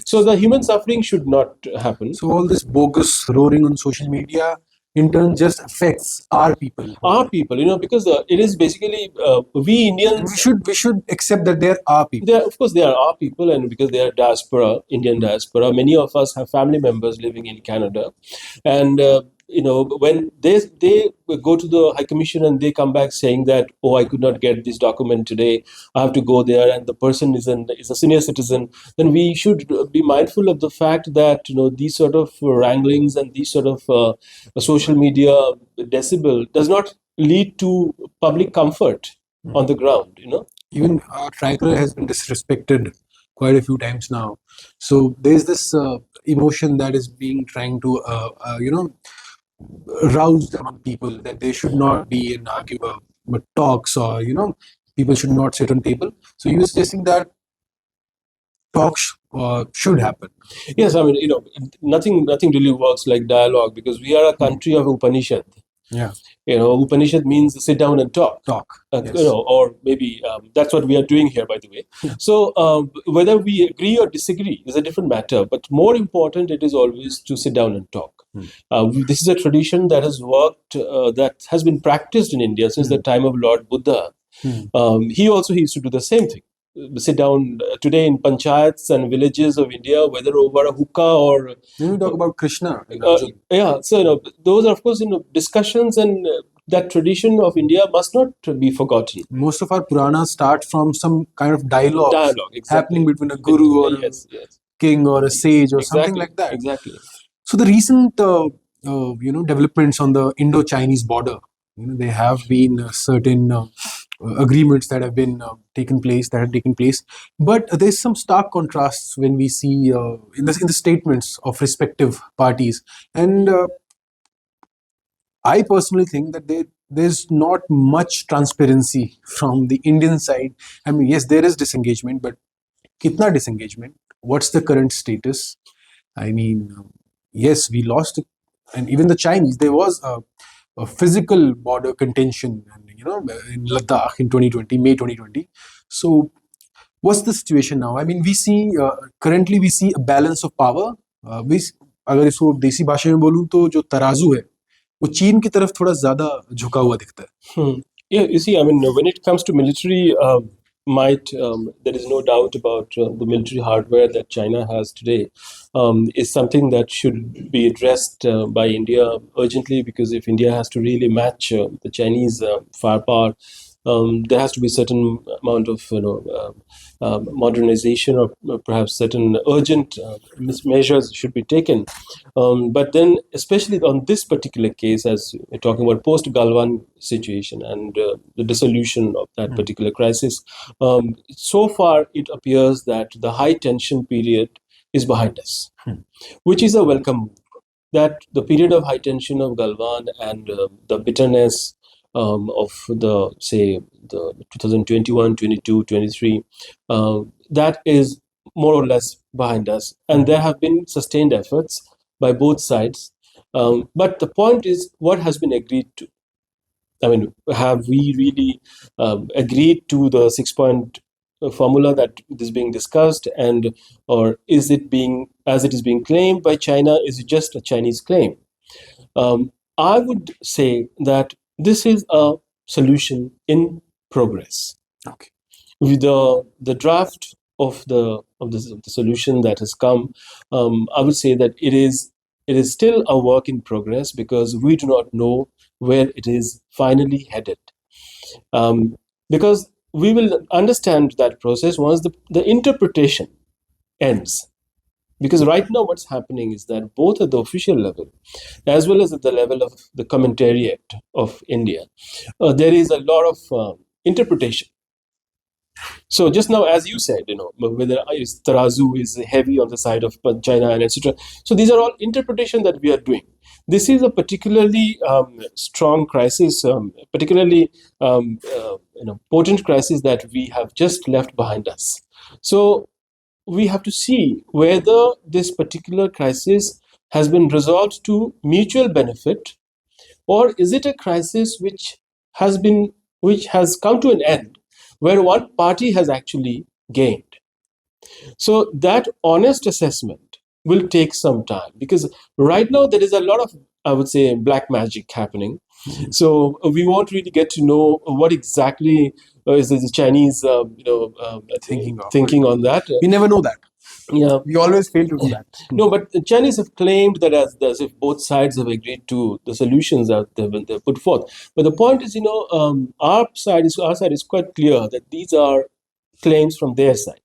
So the human suffering should not happen. So all this bogus roaring on social media in turn just affects our people. Because it is basically we Indians. We should accept that there are people. Of course, there are people, and because they are diaspora, Indian diaspora, many of us have family members living in Canada, and when they go to the High Commission and they come back saying that, oh, I could not get this document today, I have to go there, and the person is a senior citizen, then we should be mindful of the fact that these sort of wranglings and these sort of social media decibel does not lead to public comfort on the ground. Even our tracker has been disrespected quite a few times now. So there's this emotion that is being trying to, roused among people that they should not be in argument, but talks, or people should not sit on table. So you were suggesting that talks should happen. Yes, I mean, nothing really works like dialogue, because we are a country of Upanishad. Yeah. Upanishad means sit down and talk. Yes. Or maybe that's what we are doing here, by the way. Yeah. So whether we agree or disagree is a different matter, but more important, it is always to sit down and talk. This is a tradition that has worked, that has been practiced in India since the time of Lord Buddha. He used to do the same thing. Sit down today in panchayats and villages of India, whether over a hookah or... When we talk about Krishna and Arjun. Yeah, so those are, of course, discussions, and that tradition of India must not be forgotten. Most of our Puranas start from some kind of dialogue Exactly. happening between a guru or a king or a sage or something like that. Exactly. So the recent developments on the Indo-Chinese border, there have been certain agreements that have been taken place, but there's some stark contrasts when we see in the statements of respective parties, and I personally think that there's not much transparency from the Indian side. I mean, yes, there is disengagement, but kitna disengagement? What's the current status? I mean, yes, we lost, and even the Chinese, there was a physical border contention, in Ladakh in 2020, May 2020. So, what's the situation now? I mean, we see currently we see a balance of power. अगर इसको देसी भाषा में बोलूं तो जो तराजू है वो चीन की तरफ थोड़ा ज्यादा झुका हुआ दिखता है. Yeah, you see, I mean, when it comes to military might, there is no doubt about the military hardware that China has today is something that should be addressed by India urgently, because if India has to really match the Chinese firepower, there has to be a certain amount of modernization, or perhaps certain urgent measures should be taken. But then, especially on this particular case, as we're talking about post-Galwan situation and the dissolution of that particular crisis, so far it appears that the high tension period is behind us, which is a welcome move. That the period of high tension of Galwan and the bitterness of the 2021, 22, 23, that is more or less behind us. And there have been sustained efforts by both sides. But the point is, what has been agreed to? I mean, have we really agreed to the 6-point formula that is being discussed, and or is it being, as it is being claimed by China, is it just a Chinese claim? I would say that this is a solution in progress. Okay. With the draft of the solution that has come, I would say that it is still a work in progress, because we do not know where it is finally headed. Because we will understand that process once the interpretation ends. Because right now what's happening is that both at the official level as well as at the level of the commentariat of India, there is a lot of interpretation. So just now, as you said, whether tarazu is heavy on the side of China and etc. So these are all interpretation that we are doing. This is a particularly strong crisis, particularly potent crisis that we have just left behind us. So we have to see whether this particular crisis has been resolved to mutual benefit, or is it a crisis which has come to an end where one party has actually gained. So that honest assessment will take some time, because right now there is a lot of, I would say, black magic happening. So we won't really get to know what exactly is the Chinese thinking on that. We never know that. Yeah. We always fail to do that. No, but the Chinese have claimed that as if both sides have agreed to the solutions that they've put forth. But the point is, our side is quite clear that these are claims from their side.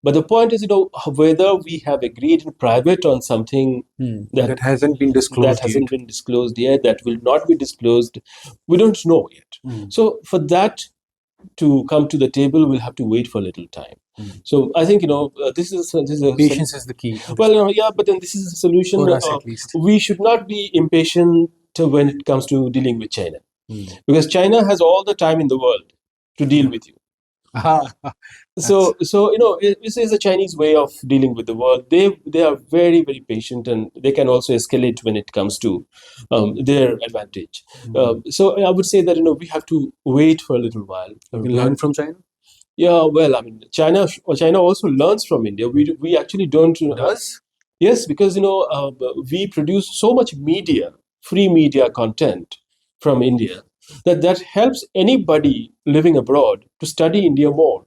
But the point is, whether we have agreed in private on something That hasn't been disclosed been disclosed yet, that will not be disclosed, we don't know yet. So for that to come to the table, we'll have to wait for a little time. So I think this is a Patience is the key. well, yeah, but then this is a solution. For us, at least. We should not be impatient when it comes to dealing with China, because China has all the time in the world to deal with you. So this is a Chinese way of dealing with the world. They are very, very patient, and they can also escalate when it comes to their advantage. So I would say that we have to wait for a little while. Learn from China. Yeah, well, I mean, China also learns from India. We actually don't. Does? Yes, because we produce so much media, free media content from India, that helps anybody living abroad to study India more.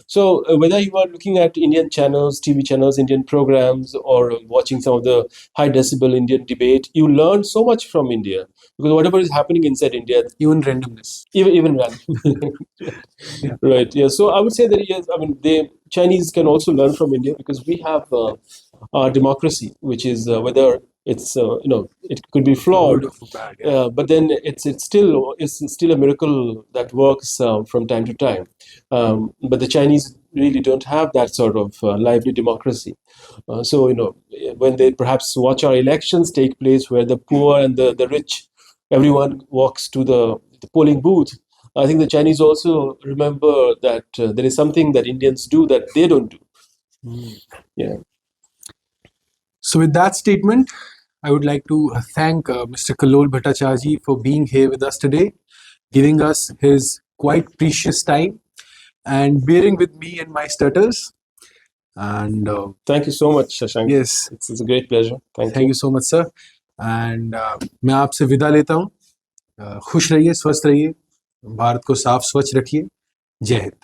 So whether you are looking at Indian channels, TV channels, Indian programs, or watching some of the high decibel Indian debate, you learn so much from India, because whatever is happening inside India, even randomness, even random. Yeah. Right. Yeah. So I would say that yes, I mean, the Chinese can also learn from India, because we have our democracy, which is whether it's it could be flawed, good or bad, yeah. but then it's still a miracle that works from time to time. But the Chinese really don't have that sort of lively democracy. So when they perhaps watch our elections take place, where the poor and the rich, everyone walks to the polling booth, I think the Chinese also remember that there is something that Indians do that they don't do. Yeah. So with that statement, I would like to thank Mr. Kallol Bhattacherjee for being here with us today, giving us his quite precious time and bearing with me and my stutters. And thank you so much, Shashank. Yes, it's a great pleasure. Thank you so much, sir. And मैं आपसे विदा लेता हूँ. खुश रहिए, स्वस्थ रहिए, भारत को साफ स्वच्छ रखिए. जय हिंद.